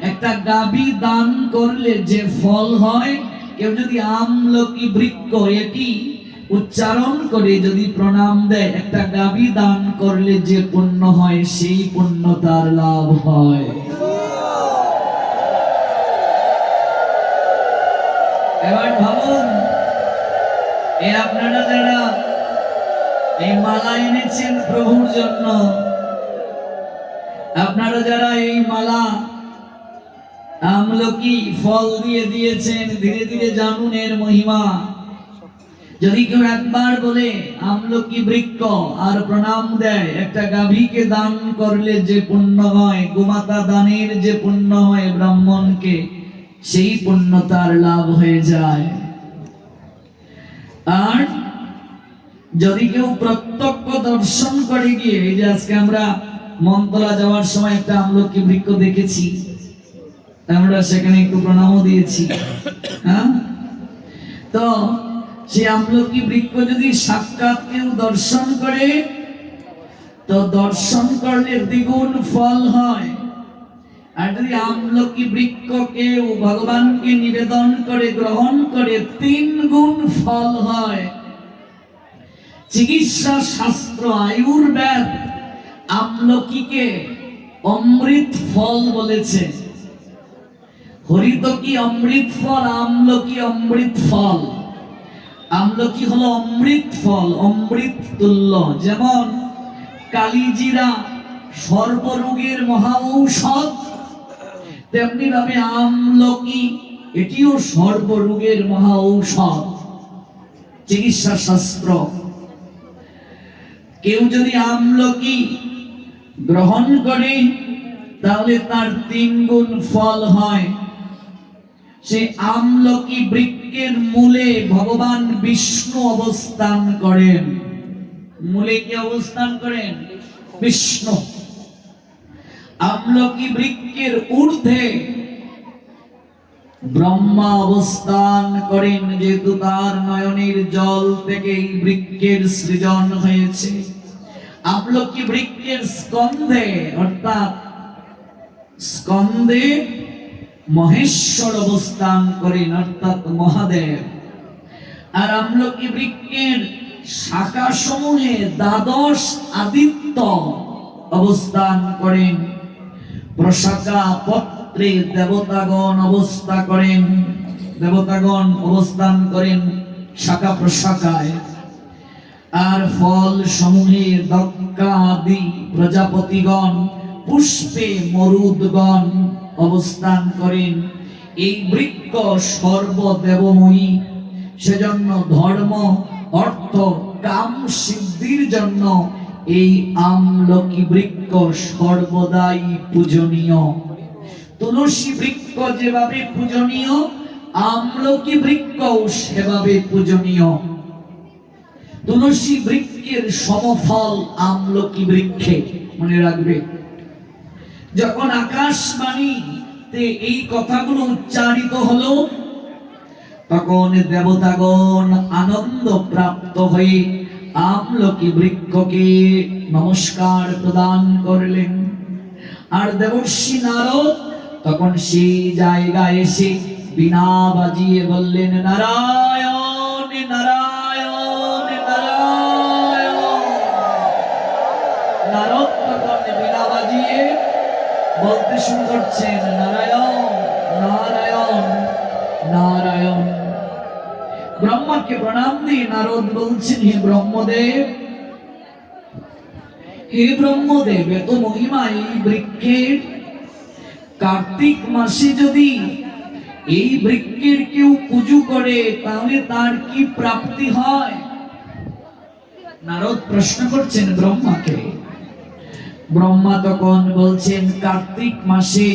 একটা গাভী দান করলে যে ফল হয়, কেউ যদি আমলকি বৃক্ষ এটি উচ্চারণ করে যদি প্রণাম দেয়, একটা গাভী দান করলে যে পুণ্য হয় সেই পুণ্য তার লাভ হয়। এবার ভাবুন, আপনারা যারা এই মালা এনেছেন প্রভুর জন্য, আপনারা যারা এই মালা আমলকি ফল দিয়ে দিয়েছেন, ধীরে ধীরে জানুন এর মহিমা। যদি কেউ একবার বলে আমলকি বৃক্ষ আর প্রণাম দেয়, একটা গাভীকে দান করলে যে পুণ্য হয়, গোমাতা দানের যে পুণ্য হয় ব্রাহ্মণকে, সেই পুণ্য তার লাভ হয়ে যায়। আর যদি কেউ প্রত্যক্ষ দর্শন করে গিয়ে, এই যে আজকে আমরা মনতলা যাওয়ার সময় একটা আমলকি বৃক্ষ দেখেছি, আমরা সেখানে একটু প্রণামও দিয়েছি, হ্যাঁ, তো সেই আমলকি বৃক্ষ যদি সাক্ষাৎ কেউ দর্শন করে, তো দর্শন করলে দ্বিগুণ ফল হয়। আর যদি আমলকি বৃক্ষ কেউ ভগবানকে নিবেদন করে গ্রহণ করে, 3 গুণ ফল হয়। চিকিৎসা শাস্ত্র আয়ুর্বেদ আমলকিকে অমৃত ফল বলেছে। হরিতকি অমৃত ফল, আমলকি অমৃত ফল। আমলকি হলো অমৃত ফল, অমৃত তুল্য। যেমন কালিজিরা সর্বরোগের মহা ঔষধ, তেমনি ভাবে আমলকি এটিও সর্বরোগের মহা ঔষধ। চিকিৎসা শাস্ত্র, কেউ যদি আমলকি গ্রহণ করে তাহলে তার 3 গুণ ফল হয়। সে আমলকি বৃক্ষের মূলে ভগবান বিষ্ণু অবস্থান করেন। মূলে কি অবস্থান করেন? বিষ্ণু। আমলকি বৃক্ষের ঊর্ধ্বে ব্রহ্মা অবস্থান করেন, যেহেতু তার নয়নের জল থেকে এই বৃক্ষের সৃজন হয়েছে। আমলকি বৃক্ষের স্কন্ধে অর্থাৎ স্কন্ধে মহেশ্বর অবস্থান করেন অর্থাৎ মহাদেব। আর আমলকি বৃক্ষের শাখা সমূহে দ্বাদশ আদিত্য অবস্থান করেন। প্রশাখা পত্রে দেবতাগণ অবস্থান করেন শাখা প্রশাখায়। আর ফল সমূহে দক্কা আদি প্রজাপতিগণ, পুষ্পে মরুদগণ অবস্থান করেন। এই বৃক্ষ সর্বদেবময়ী, সেজন্য ধর্ম অর্থ কাম সিদ্ধির জন্য এই আমলকি বৃক্ষ সর্বদাই পূজনীয়। তুলসী বৃক্ষ যেভাবে পূজনীয়, আমলকি বৃক্ষ সেভাবে পূজনীয়। তুলসী বৃক্ষের সমফল আমলকি বৃক্ষে, মনে রাখবে। যখন আকাশবাণীতে এই কথাগুলো উচ্চারিত হলো, তখন দেবতাগণ আনন্দ প্রাপ্ত হয়ে আমলকি বৃক্ষকে নমস্কার প্রদান করলেন। আর দেবর্ষি নারদ তখন সেই জায়গায় এসে বীণা বাজিয়ে বললেন, নারায়ণ নারায়ণ নারায়ণ। নারদ তখন বীণা বাজিয়ে বলতে শুরু করছেন, নারায়ণ নারায়ণ নারায়ণ। ব্রহ্মাকে প্রণাম দিয়ে নারদ বলছেন, হে ব্রহ্মদেব, হে ব্রহ্মদেব, এত মহিমা এই বৃক্ষের। কার্তিক মাসে যদি এই বৃক্ষের কেউ পুজো করে তাহলে তার কি প্রাপ্তি হয়? নারদ প্রশ্ন করছেন ব্রহ্মাকে। ব্রহ্মা তখন বলছেন, কার্তিক মাসে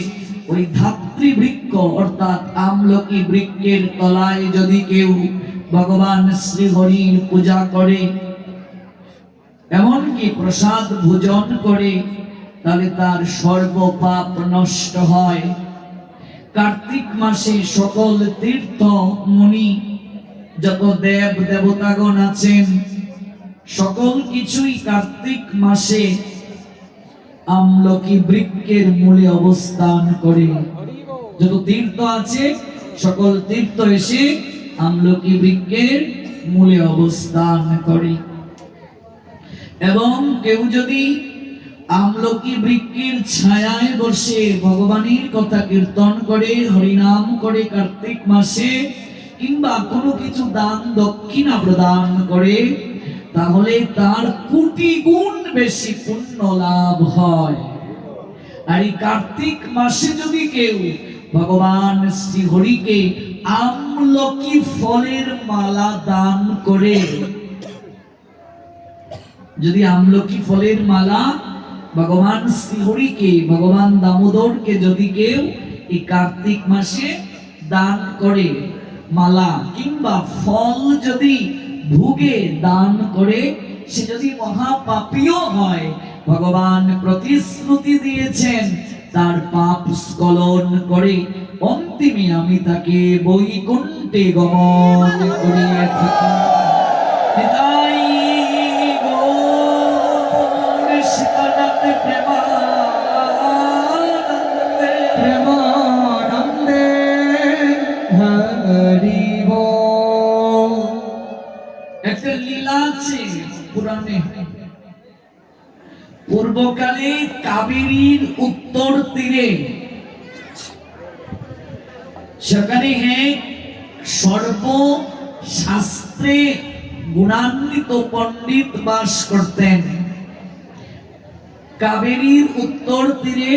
ওই ধাত্রী বৃক্ষ অর্থাৎ আমলকি বৃক্ষের তলায় যদি কেউ ভগবান শ্রী হরির পূজা করে এমনকি প্রসাদ ভোজন করে, তাহলে তার সর্ব পাপ নষ্ট হয়। কার্তিক মাসে সকল তীর্থ মুনি, যত দেব দেবতাগণ আছেন, সকল কিছুই কার্তিক মাসে আমলকি বৃক্ষের মূলে অবস্থান করে। যত তীর্থ আছে সকল তীর্থ এসে আমলকি বৃক্ষের মূলে অবস্থান করে। এবং কেউ যদি আমলকি বৃক্ষের ছায়ায় বসে ভগবানের কথা কীর্তন করে, হরিনাম করে কার্তিক মাসে, কিংবা কোনো কিছু দান দক্ষিণা প্রদান করে, তাহলে তার কোটি গুণ বেশি পুণ্য লাভ হয়। আর এই কার্তিক মাসে যদি কেউ ভগবান শ্রী হরিকে আমলকি ফলের মালা দান করে, যদি আমলকি ফলের মালা ভগবান শ্রী হরিকে, ভগবান দামোদরকে যদি কেউ এই কার্তিক মাসে দান করে, মালা কিংবা ফল যদি ভোগে দান করে, সে যদি মহাপাপীও হয়, ভগবান প্রতিশ্রুতি দিয়েছেন তার পাপ স্খলন করে অন্তিমে আমি তাকে বৈকুণ্ঠে গমন করিয়ে থাকি। নিতাই গৌর সীতানাথ প্রেমানন্দে, প্রেমানন্দে হরি বল। একটা লীলা আছে পুরাণে। পূর্বকালে কাবেরীর উত্তর তীরে সেখানে সর্বশাস্ত্রে গুণান্বিত পণ্ডিত বাস করতেন। কাবেরীর উত্তর তীরে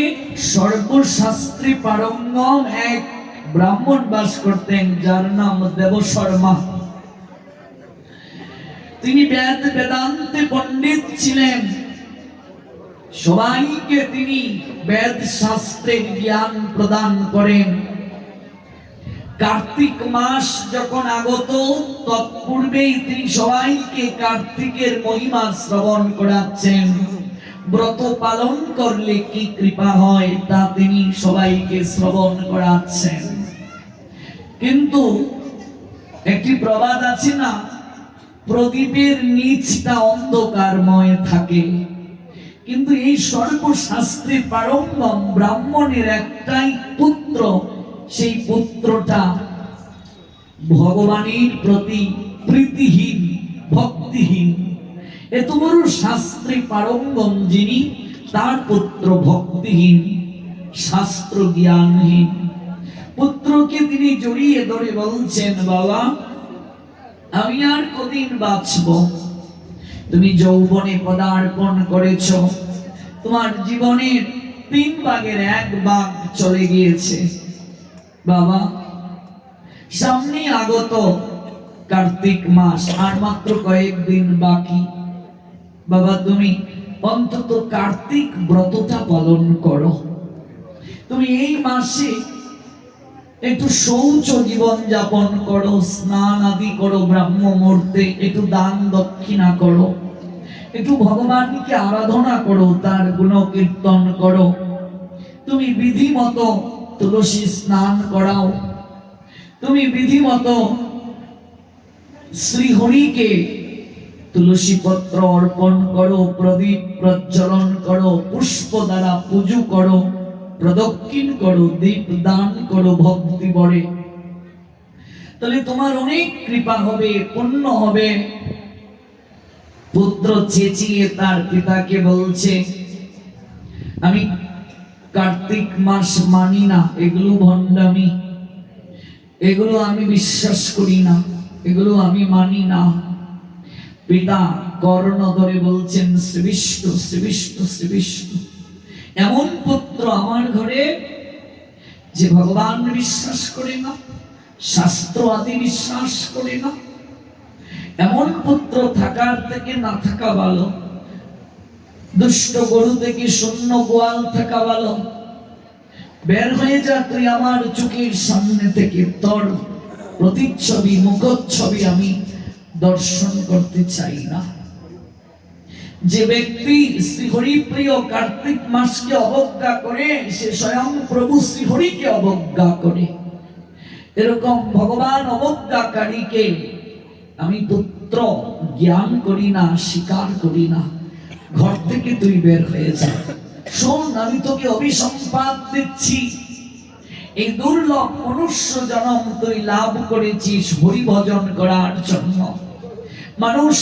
সর্বশাস্ত্রে পারঙ্গম এক ব্রাহ্মণ বাস করতেন, যার নাম দেবশর্মা। তিনি বেদ বেদান্তে পণ্ডিত ছিলেন। সবাইকে তিনি বেদ শাস্ত্রের জ্ঞান প্রদান করেন। কার্তিক মাস যখন আগত, তৎপূর্বেই তিনি সবাইকে কার্তিকের মহিমা শ্রবণ করাচ্ছেন। ব্রত পালন করলে কি কৃপা হয় তা তিনি সবাইকে শ্রবণ করাচ্ছেন। কিন্তু একটি প্রবাদ আছে না, প্রদীপের নিচটা অন্ধকারময় থাকে। কিন্তু এই সর্বশাস্ত্রে পারঙ্গম ব্রাহ্মণের একটাই পুত্র, সেই পুত্রটা ভগবানের প্রতি প্রীতিহীন, ভক্তিহীন। এত বড় শাস্ত্রে পারঙ্গম যিনি, তার পুত্র ভক্তিহীন, শাস্ত্র জ্ঞানহীন। পুত্রকে তিনি জড়িয়ে ধরে বলছেন, বাবা আমি আর কদিন বাঁচব? তুমি যৌবনে পদার্পণ করেছ, তোমার জীবনের 3 ভাগের 1 ভাগ চলে গিয়েছে। বাবা সামনে আগত কার্তিক মাস, আর মাত্র কয়েকদিন বাকি। বাবা তুমি অন্তত কার্তিক ব্রতটা পালন করো। তুমি এই মাসে একটু শৌচ জীবন যাপন করো, স্নান আদি করো, ব্রাহ্ম মুহূর্তে একটু দান দক্ষিণা করো, একটু ভগবানকে আরাধনা করো, তার গুণ কীর্তন করো। তুমি বিধি মতো তুলসী স্নান করাও, তুমি বিধি মতো শ্রী হরিকে তুলসী পত্র অর্পণ করো, প্রদীপ প্রজ্বলন করো, পুষ্প দ্বারা পুজো করো, প্রদক্ষিণ করো, দীপ দান করো ভক্তি ভরে। তাহলে তোমার অনেক কৃপা হবে, পুণ্য হবে। পুত্র চেঁচিয়ে তার পিতাকে বলছে, আমি কার্তিক মাস মানি না, এগুলো ভণ্ডামি, এগুলো আমি বিশ্বাস করি না, এগুলো আমি মানি না। পিতা কর্ণ ধরে বলছেন, শ্রী বিষ্ণু, শ্রী বিষ্ণু, শ্রী বিষ্ণু। এমন পুত্র আমার ঘরে যে ভগবান বিশ্বাস করে না, শাস্ত্র আদি বিশ্বাস করে না, এমন পুত্র থাকার থেকে না থাকা ভালো। দুষ্ট গরু থেকে শূন্য গোয়াল থাকা ভালো। বের হয়ে যা তুই আমার চোখের সামনে থেকে, তোর প্রতিচ্ছবি মুখচ্ছবি আমি দর্শন করতে চাই না। যে ব্যক্তি শ্রীহরিপ্রিয় কার্তিক মাসকে অবজ্ঞা করে সে স্বয়ং প্রভু শ্রীহরিকে অবজ্ঞা করে। এরকম ভগবান অবজ্ঞাকারীকে আমি পুত্র জ্ঞান করি না, স্বীকার করি না। ঘর থেকে তুই বের হয়ে যা। শোন, আমি তোকে অভিসম্পাদ দিচ্ছি। এই দুর্লভ মনুষ্য জন্ম তুই লাভ করেছিস হরি ভজন করার জন্য। মানুষ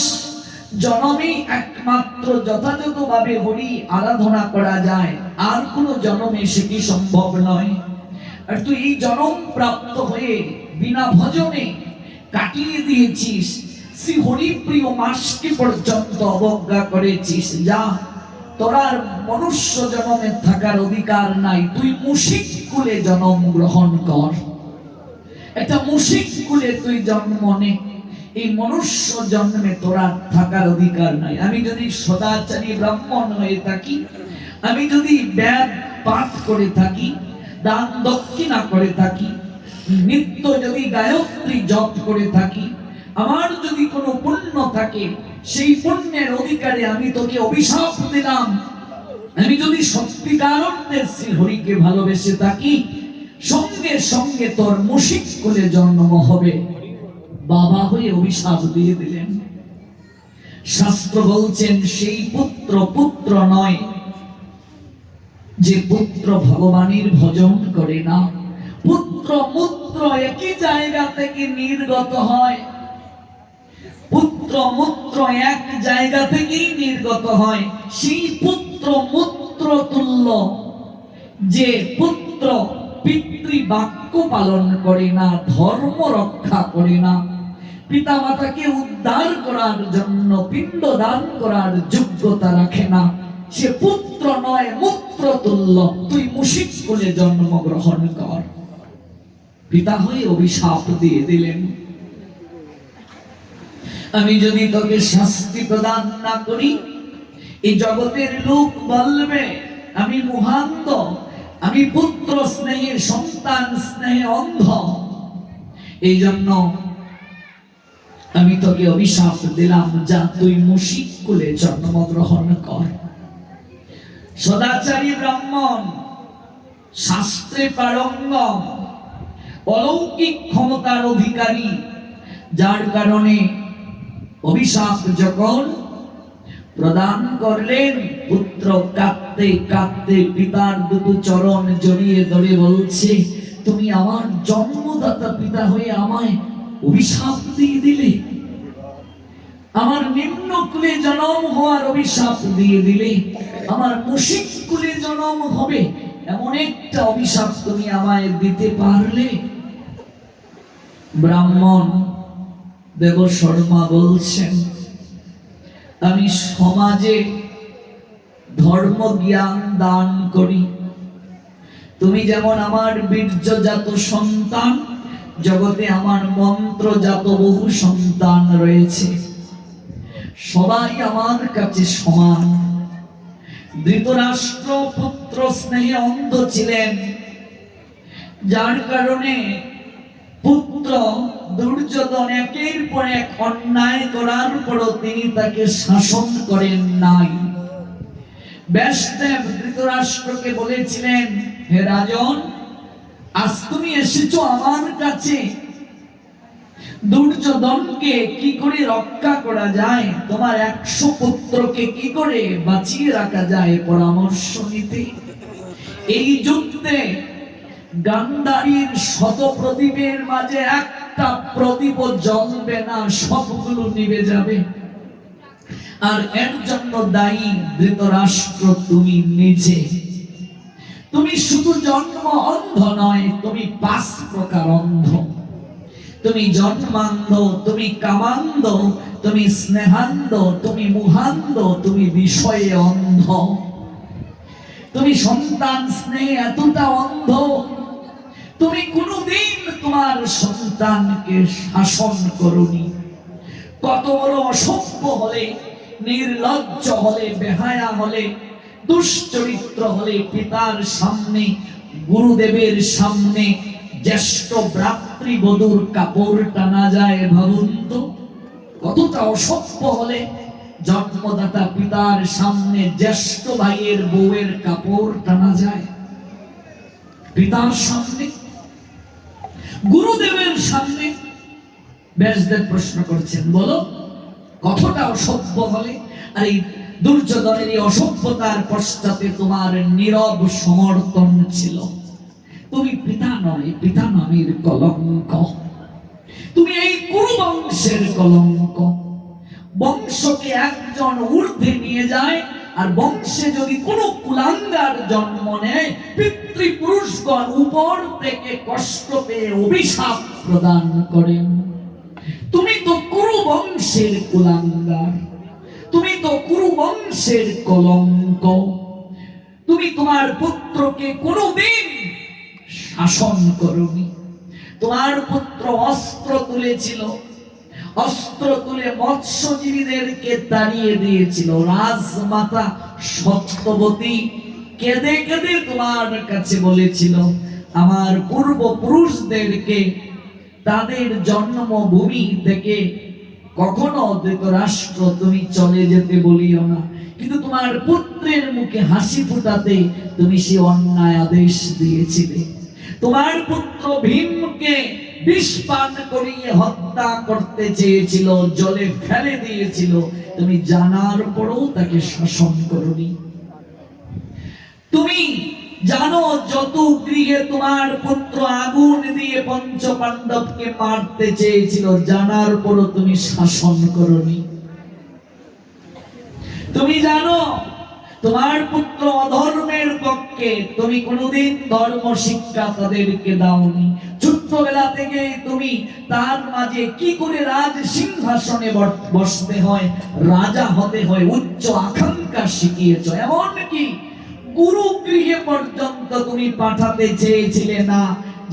জন্মে একমাত্র যথাযথভাবে হরি আরাধনা করা যায়, আর কোনো জন্মে সেটি সম্ভব নয়। আর তুই এই জন্ম প্রাপ্ত হয়ে বিনা ভজনে কাটিয়ে দিয়েছিস, শ্রী হরিপ্রিয় মাসকে পর্যন্ত অবজ্ঞা করেছিস। যা, তোর আর মনুষ্য জন্মে থাকার অধিকার নাই। তুই মুশিক কুলে জন্ম গ্রহণ কর। একটা মুশিক কুলে তুই জন্ম নে। এই মনুষ্য জন্মে তোর আর থাকার অধিকার নাই। আমি যদি সদাচারী ব্রাহ্মণ হয়ে থাকি, আমি যদি বেদ পাঠ করে থাকি, দান দক্ষিণা করে থাকি, নিত্য যদি গায়ত্রী জপ করে থাকি, আমার যদি কোনো পুণ্য থাকে, সেই পুণ্যের অধিকারে আমি তোকে অভিশাপ দিলাম। আমি যদি সত্যিকার অর্থে শ্রী হরিকে ভালোবেসে থাকি, সঙ্গে সঙ্গে তোর মুশিক কুলে জন্ম হবে। বাবা হয়ে অভিশাপ দিয়ে দিলেন। শাস্ত্র বলছেন সেই পুত্র পুত্র নয় যে পুত্র ভগবানের ভজন করে না। পুত্র মূত্র একই জায়গা থেকে নির্গত হয়। পুত্র মূত্র এক জায়গা থেকেই নির্গত হয়। সেই পুত্র মূত্র তুল্য যে পুত্র পিতৃ বাক্য পালন করে না, ধর্ম রক্ষা করে না, পিতা মাতাকে উদ্ধার করার জন্য পিণ্ড দান করার যোগ্যতা রাখে না, সে পুত্র নয়, মূত্র তুল্য। তুই মুশিক কুলে জন্মগ্রহণ কর। পিতা হয়ে অভিশাপ দিয়ে দিলেন। আমি যদি তোকে শাস্তি প্রদান না করি, এই জগতের লোক বলবে আমি মুহান্দ, আমি পুত্র স্নেহে, সন্তান স্নেহে অন্ধ। এই জন্য আমি তোকে অভিশাপ দিলাম, যা তুই মুশিক কুলে জন্মগ্রহণ কর। সদাচারী ব্রাহ্মণ, শাস্ত্রে পারঙ্গম, অলৌকিক ক্ষমতার অধিকারী, যার কারণে অভিশাপ যখন প্রদান করলেন, পুত্র কাঁদতে কাঁদতে পিতার দুটো চরণ জড়িয়ে ধরে বলছে, তুমি আমার জন্মদাতা পিতা হয়ে আমায় অভিশাপ দিয়ে দিলে, আমার নিম্ন কুলে জন্ম হওয়ার অভিশাপ দিয়ে দিলে, আমার মুশিক কুলে জন্ম হবে এমন একটা অভিশাপ তুমি আমায় দিতে পারলে। ব্রাহ্মণ দেব শর্মা বলছেন, আমি সমাজে ধর্ম জ্ঞান দান করি। তুমি যেমন আমার বীর্যজাত সন্তান, জগতে আমার মন্ত্রজাত বহু সন্তান রয়েছে, সবাই আমার কাছে সমান। ধৃতরাষ্ট্র পুত্র স্নেহে অন্ধ ছিলেন, যার কারণে পুত্র দুর্যোধন একের পর এক অন্যায় করার পরও তিনি তাকে শাসন করেন নাই। ব্যাসদেব ধৃতরাষ্ট্রকে বলেছিলেন, হে রাজন, আজ তুমি এসেছো আমার কাছে, দুর্যোধনকে কি করে রক্ষা করা যায়, তোমার 100 পুত্রকে কি করে বাঁচিয়ে রাখা যায় পরামর্শ নিতে। এই যুদ্ধে গান্ধারীর 100 প্রদীপের মাঝে একটা প্রদীপ জ্বলবে না, সবগুলো নিভে যাবে। আর এর জন্য দায়ী ধৃতরাষ্ট্র তুমি নিজে। তুমি শুধু জন্ম অন্ধ নয়, তুমি 5 প্রকার অন্ধ। তুমি জন্মান্ধ, তুমি কামান্ধ, তুমি স্নেহান্ধ, তুমি মুহান্ধ, তুমি বিষয়ে অন্ধ। তুমি সন্তান স্নেহে এতটা অন্ধ, তুমি কোনদিন তোমার সন্তানকে শাসন করনি। কত বড় অসভ্য হলে, নির্লজ্জ হলে, বেহায়া হলে, দুশ্চরিত্র হলে পিতার সামনে, গুরুদেবের সামনে জ্যেষ্ঠ ভ্রাতৃবধূর কাপড় টানা যায়? ভাবুন তো, কতটা অসভ্য হলে জন্মদাতা পিতার সামনে জ্যেষ্ঠ ভাইয়ের বউয়ের কাপড় টানা যায়? পিতার সামনে, গুরুদেবের সামনে? ব্যাসদেব প্রশ্ন করছেন, বলো কতটা অসভ্য হলে? আর এই দুর্যোধনের এই অসভ্যতার পশ্চাতে তোমার নীরব সমর্থন ছিল। তুমি পিতা নয়, পিতা নামের কলঙ্ক। তুমি এই কুরু বংশের কলঙ্ক। বংশকে একজন ঊর্ধ্বে নিয়ে যায়, আর বংশে যদি কোনো কুলাঙ্গার জন্ম নেয়, পিতৃপুরুষগণ উপর থেকে কষ্ট পেয়ে অভিশাপ প্রদান করেন। তুমি তো কুরু বংশের কুলাঙ্গার, তুমি তো কুরু বংশের কলঙ্ক। তুমি তোমার পুত্রকে কোনোদিন শাসন করোনি। তোমার পুত্র অস্ত্র তুলেছিল, অস্ত্র তুলে মৎস্যজীবীদেরকে তাড়িয়ে দিয়েছিল। রাজমাতা সত্যবতী কেঁদে কেঁদে তোমার কাছে বলেছিল, আমার পূর্বপুরুষদেরকে তাদের জন্মভূমি থেকে কখনো ধৃতরাষ্ট্র তুমি চলে যেতে বলিও না। কিন্তু তোমার পুত্রের মুখে হাসি ফুটাতে তুমি সে অন্যায় আদেশ দিয়েছিলে। তোমার পুত্র ভীমকে বিষ পান করিয়ে হত্যা করতে চেয়েছিল, জলে ফেলে দিয়েছিল। তুমি জানার পরেও তাকে শাসন করনি। তুমি জানো যত গৃহে তোমার পুত্র আগুন দিয়ে পঞ্চ পাণ্ডবকে মারতে চেয়েছিল, জানার পরও তুমি শাসন করনি। তুমি জানো তোমার পুত্র অধর্মের পক্ষে, তুমি কোনোদিন ধর্ম শিক্ষা তাদেরকে দাওনি। ছোট্টবেলা থেকে তুমি তার মাঝে কি করে রাজ সিংহাসনে বসতে হয়, রাজা হতে হয়, উচ্চ আকাঙ্ক্ষা শিখিয়েছ। এমনকি গুরু গৃহে পর্যন্ত তুমি পাঠাতে চেয়েছিলে না,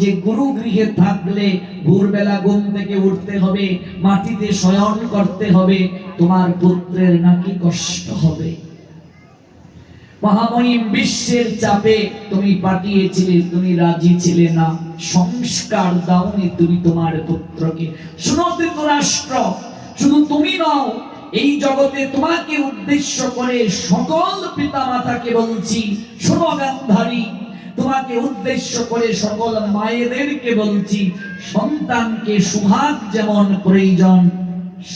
যে গুরু গৃহে থাকলে ভোরবেলা ঘুম থেকে উঠতে হবে, মাটিতে শয়ন করতে হবে, তোমার পুত্রের নাকি কষ্ট হবে। মহামহিম বিশ্বের চাপে তুমি পাঠিয়েছিলে, তুমি রাজি ছিলে না। সংস্কার দাওনি তুমি তোমার পুত্রকে। শুনো ধৃতরাষ্ট্র, শুধু তুমি নও, এই জগতে তোমাকে উদ্দেশ্য করে সকল পিতামাতাকে বলছি। শোনো গান্ধারী, তোমাকে উদ্দেশ্য করে সকল মায়েদেরকে বলছি, সন্তানকে সুহাগ যেমন প্রয়োজন,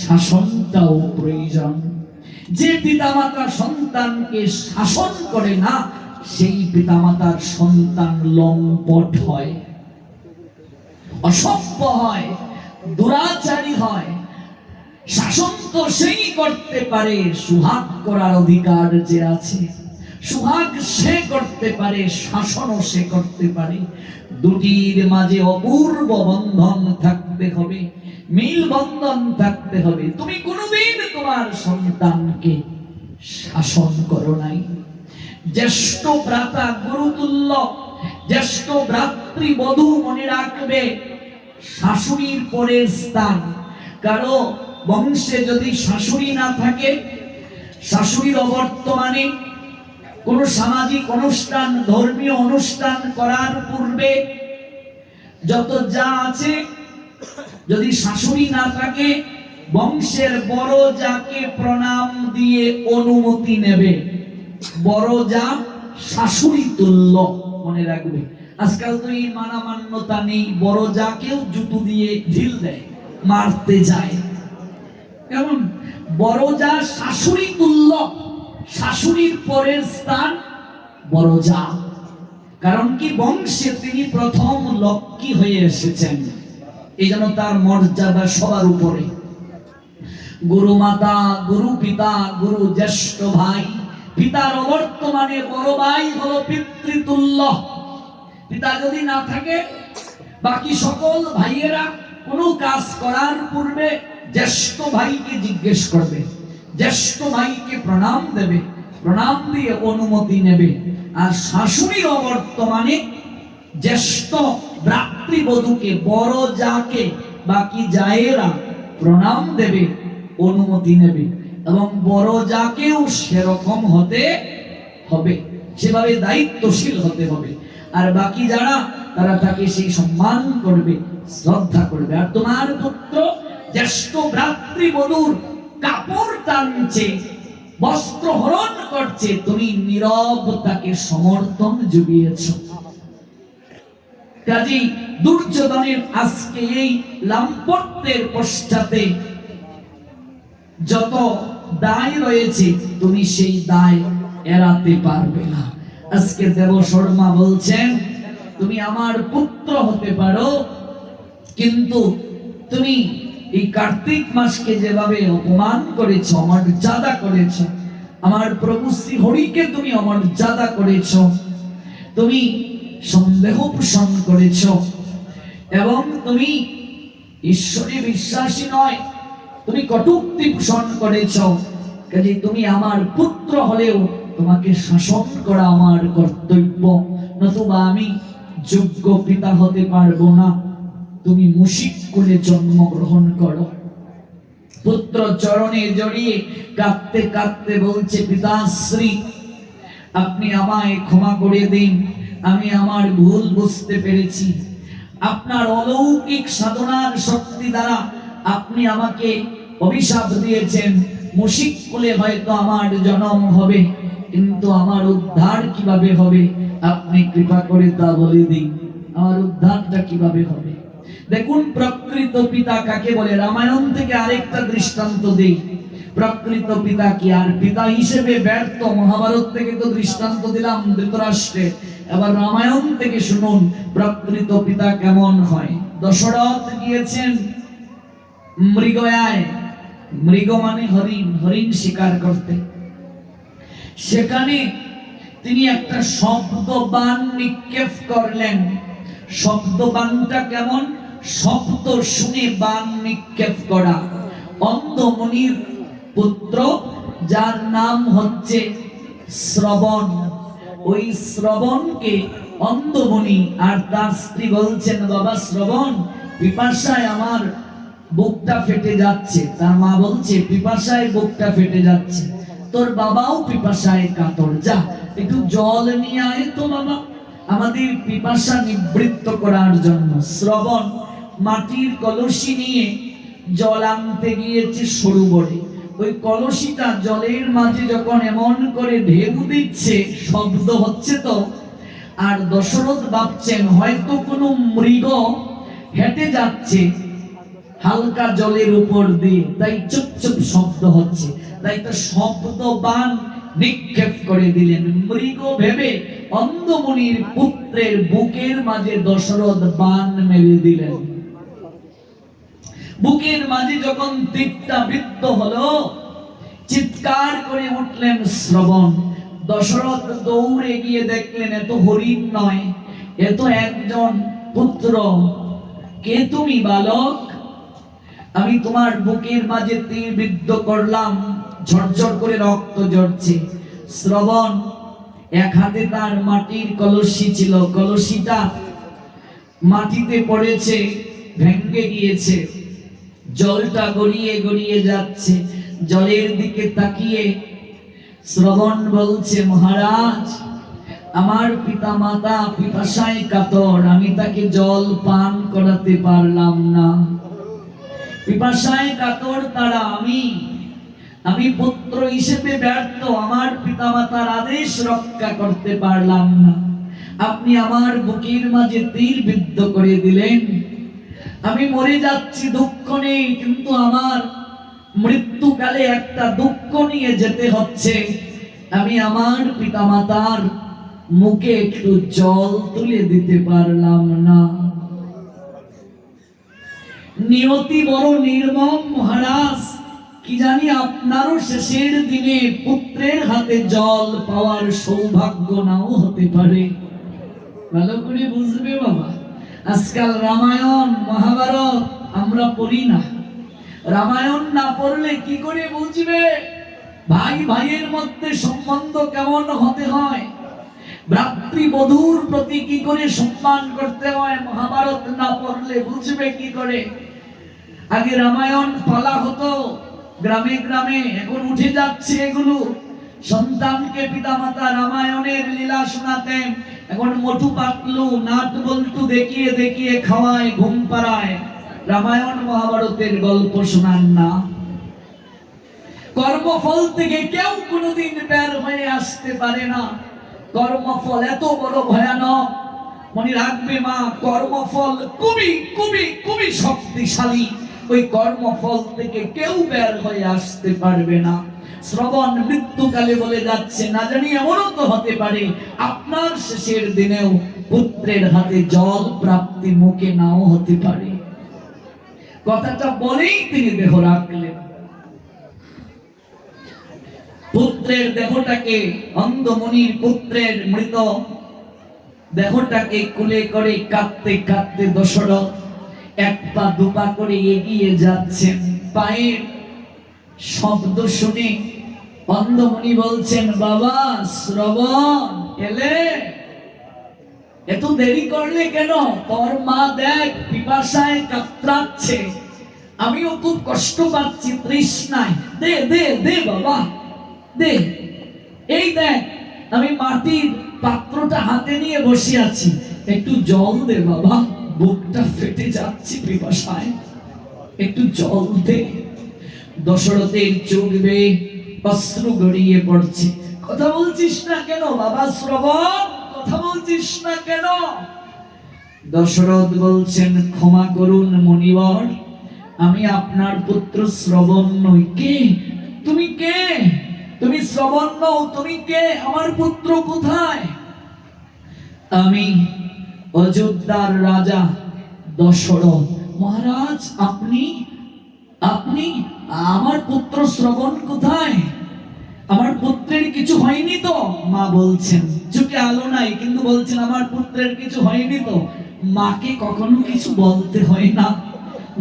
শাসনটাও প্রয়োজন। যে পিতামাতা সন্তানকে শাসন করে না, সেই পিতামাতার সন্তান লম্পট হয়, অসভ্য হয়, দুরাচারী হয়। শাসন তো সেই করতে পারে, সুহাগ করার অধিকার যে আছে। সুহাগ সে করতে পারে, শাসনও সে করতে পারে। দুটির মাঝে অপূর্ব বন্ধন থাকতে হবে, মিল বন্ধন থাকতে হবে। তুমি কোনোদিন তোমার সন্তানকে শাসন করো নাই। জ্যেষ্ঠ ভ্রাতা গুরুতুল্য, জ্যেষ্ঠ ভ্রাতৃবধূ মনে রাখবে, শাশুড়ির পরের স্থান। কারো বংশে যদি শাশুড়ি না থাকে, শাশুড়ির অবর্তমানে কোন সামাজিক অনুষ্ঠান, ধর্মীয় অনুষ্ঠান করার পূর্বে যত যা আছে, যদি শাশুড়ি না থাকে, বংশের বড় যাকে প্রণাম দিয়ে অনুমতি নেবে। বড় যা শাশুড়ি তুল্য, মনে রাখবে। আজকাল তো এই মানামান্যতা নেই, বড় যাকেও জুতো দিয়ে ঢিল দেয়, মারতে যায়। কেমন বড় যা শাশুড়ি তুল্য, শাশুড়ির পরের স্থান বড় যা। কারণ কি, বংশে তিনি প্রথম লক্ষ্মী হয়ে এসেছেন, এই জন্য তার মর্যাদা সবার উপরে। গুরু মাতা, গুরু পিতা, গুরু জ্যেষ্ঠ ভাই, পিতার অবর্তমানে বড় ভাই হলো পিতৃতুল্য। পিতা যদি না থাকে, বাকি সকল ভাইয়েরা কোনো কাজ করার পূর্বে জ্যেষ্ঠ ভাইকে জিজ্ঞেস করবে, জ্যেষ্ঠ ভাইকে প্রণাম দেবে, প্রণাম দিয়ে অনুমতি নেবে। আর শাশুড়ির অবর্তমানে জ্যেষ্ঠ ভ্রাতৃবধূকে, বড় যাকে বাকি জায়েরা প্রণাম দেবে, অনুমতি নেবে। এবং বড় যাকেও সেরকম হতে হবে, সেভাবে দায়িত্বশীল হতে হবে। আর বাকি যারা, তারা তাকে সেই সম্মান করবে, শ্রদ্ধা করবে। আর তোমার পুত্র জ্যেষ্ঠ ভ্রাতৃবধূর কাপড় টানছে, বস্ত্র হরণ করছে, তুমি নীরব তাকে সমর্থন জুগিয়েছ। কাজেই দুর্যোধনের আজকে এই লাম্পট্যের পশ্চাতে যত দায় রয়েছে, তুমি সেই দায় এড়াতে পারবে না। আজকে দেব শর্মা বলছেন, তুমি আমার পুত্র হতে পারো, কিন্তু তুমি এই কার্তিক মাসকে যেভাবে অপমান করেছ, অমর্যাদা করেছ, আমার প্রভু শ্রী হরিকে তুমি অমর্যাদা করেছ, তুমি সন্দেহ পোষণ করেছ, এবং তুমি ঈশ্বরে বিশ্বাসী নয়, তুমি কটূক্তি পোষণ করেছ। কাজে তুমি আমার পুত্র হলেও তোমাকে শাসন করা আমার কর্তব্য, নতুবা আমি যোগ্য পিতা হতে পারবো না। তুমি মুশিক কুলে জন্মগ্রহণ করো। পুত্র চরণে জড়িয়ে কাঁদতে কাঁদতে বলছে, পিতাশ্রী আপনি আমায় ক্ষমা করে দিন, আমি আমার ভুল বুঝতে পেরেছি। আপনার অলৌকিক সাধনার শক্তি দ্বারা আপনি আমাকে অভিশাপ দিয়েছেন, মুশিক কুলে হয়তো আমার জন্ম হবে, কিন্তু আমার উদ্ধার কিভাবে হবে আপনি কৃপা করে তা বলে দিন। আমার উদ্ধারটা কিভাবে হবে? দেখুন প্রকৃত পিতা কাকে বলে। রামায়ণ থেকে আরেকটা দৃষ্টান্ত দেই। প্রকৃত পিতা কি? আর পিতা হিসেবে ব্যর্থ মহাভারত থেকে তো দৃষ্টান্ত দিলাম ধৃতরাষ্ট্রে, এবার রামায়ণ থেকে শুনুন প্রকৃত পিতা কেমন হয়। দশরথ গিয়েছেন মৃগয়ায়, মৃগ মানে হরিণ, হরিণ শিকার করতে। সেখানে তিনি একটা শব্দবাণ নিক্ষেপ করলেন। শব্দবাণটা কেমন? শব্দ শুনে বাণ নিক্ষেপ করা। অন্ধ মুনির পুত্র যার নাম হচ্ছে শ্রবণ, ওই শ্রবণকে অন্ধমুনি আর তার স্ত্রী বলছেন, বাবা শ্রবণ, পিপাসায় আমার বুকটা ফেটে যাচ্ছে। তার মা বলছে, পিপাসায় বুকটা ফেটে যাচ্ছে, তোর বাবাও পিপাসায় কাতর, যা একটু জল নিয়ে আয় তো বাবা, আমাদের পিপাসা নিবৃত্ত করার জন্য। শ্রবণ মাটির কলসি নিয়ে জল আনতে গিয়েছে সরোবরে। ওই কলসিটা জলের মাঝে যখন এমন করে ঢেউ দিচ্ছে, শব্দ হচ্ছে তো, আর দশরথ ভাবছেন হয়তো কোনো মৃগ হেঁটে যাচ্ছে হালকা জলের উপর দিয়ে, তাই চুপ চুপ শব্দ হচ্ছে, তাই তো শব্দবাণ নিক্ষেপ করে দিলেন। মৃগ ভেবে অন্ধমুনির পুত্রের বুকের মাঝে দশরথ বাণ মেরে দিলেন। বুকের মাঝে যখন তীরটা বিদ্ধ হলো, চিৎকার করে উঠলেন শ্রবণ। দশরথ দৌড়ে গিয়ে দেখলেন এত হরিণ নয়, এত একজন পুত্র। কে তুমি বালক? আমি তোমার বুকের মাঝে তীর বিদ্ধ করলাম, ঝরঝর করে রক্ত ঝরছে। শ্রবণ এক হাতে তার মাটির কলসি ছিল, কলসিটা মাটিতে পড়েছে, ভেঙে গিয়েছে, জলটা গড়িয়ে গড়িয়ে যাচ্ছে। জলের দিকে তাকিয়ে শ্রবণ বলছে, মহারাজ আমার পিতা মাতা পিপাসায় কাতর, আমি তাকে জল পান করাতে পারলাম না। পিপাসায় কাতর তারা, আমি পুত্র হিসেবে ব্যর্থ, আমার পিতা মাতার আদেশ রক্ষা করতে পারলাম না। আপনি আমার বুকের মাঝে তীর বিদ্ধ করে দিলেন। আমি মরে যাচ্ছি, দুঃখ নেই, কিন্তু আমার মৃত্যুকালে একটা দুঃখ নিয়ে যেতে হচ্ছে। আমি আমার পিতা মাতার মুখে একটু জল তুলে দিতে পারলাম না। নিয়তি বড় নির্মম মহারাজ, কি জানি আপনারও শেষের দিনে পুত্রের হাতে জল পাওয়ার সৌভাগ্য নাও হতে পারে। ভালো করে বুঝবে বাবা, আজকাল রামায়ণ মহাভারত আমরা পড়ি না। রামায়ণ না পড়লে কি করে বুঝবে ভাই ভাইয়ের মধ্যে সম্বন্ধ কেমন হতে হয়, ভ্রাতৃবধূর প্রতি কি করে সম্মান করতে হয়? মহাভারত না পড়লে বুঝবে কি করে? আগে রামায়ণ পালা হতো গ্রামে গ্রামে, এখন উঠে যাচ্ছে এগুলো। সন্তানকে পিতামাতা রামায়ণের লীলা শোনাতেন, এখন মোটু পাতলু নাট বল্টু দেখিয়ে দেখিয়ে খাওয়ায়, ঘুম পাড়ায়, রামায়ণ মহাভারতের গল্প শোনান না। কর্মফল থেকে কেউ কোনোদিন বের হয়ে আসতে পারে না। কর্মফল এত বড় ভয়ানক, মনে রাখবে মা, কর্মফল খুবই খুবই খুবই শক্তিশালী। ওই কর্মফল থেকে কেউ বের হয়ে আসতে পারবে না। শ্রবণ মৃত্যুকালে বলে যাচ্ছে, না জানি এমনও তো হতে পারে আপনার শেষের দিনেও পুত্রের হাতে জল প্রাপ্তি মুখে নাও হতে পারে। কথাটা বলেই তিনি দেহ রাখলেন। পুত্রের দেহটাকে, অন্ধমুনির পুত্রের মৃত দেহটাকে কুলে করে কাঁদতে কাঁদতে দশরথ এক পা দুপা করে এগিয়ে যাচ্ছেন। পায়ের শব্দ শুনে অন্ধমুনি বলছেন, বাবা শ্রবণ, এলে? এত দেরি করলে কেন? তোর মা দেখ পিপাসায় কাতরাচ্ছে, আমিও খুব কষ্ট পাচ্ছি তৃষ্ণায়, দে দে দে বাবা দে। এই দেখ আমি মাটির পাত্রটা হাতে নিয়ে বসে আছি, একটু জল দে বাবা, বুকটা ফেটে যাচ্ছে পিপাসায়, একটু জল দে। দশরথের চোখ বেয়ে অশ্রু গড়িয়ে পড়ছে। কথা বলছিস না কেন বাবা শ্রবণ, কথা বলছিস না কেন? দশরথ বলছেন, ক্ষমা করুন মুনিবর, আমি আপনার পুত্র শ্রবণ নই। কে তুমি? কে তুমি? শ্রবণ নও, তুমি কে? আমার পুত্র কোথায়? আমি অযোধ্যার রাজা দশরথ। মহারাজ আপনি আপনি আমার পুত্র শ্রবণ কোথায়? আমার পুত্রের কিছু হয়নি তো? মা বলছেন, চোখে আলো নাই কিন্তু বলছেন আমার পুত্রের কিছু হয়নি তো। মাকে কখনো কিছু বলতে হয় না,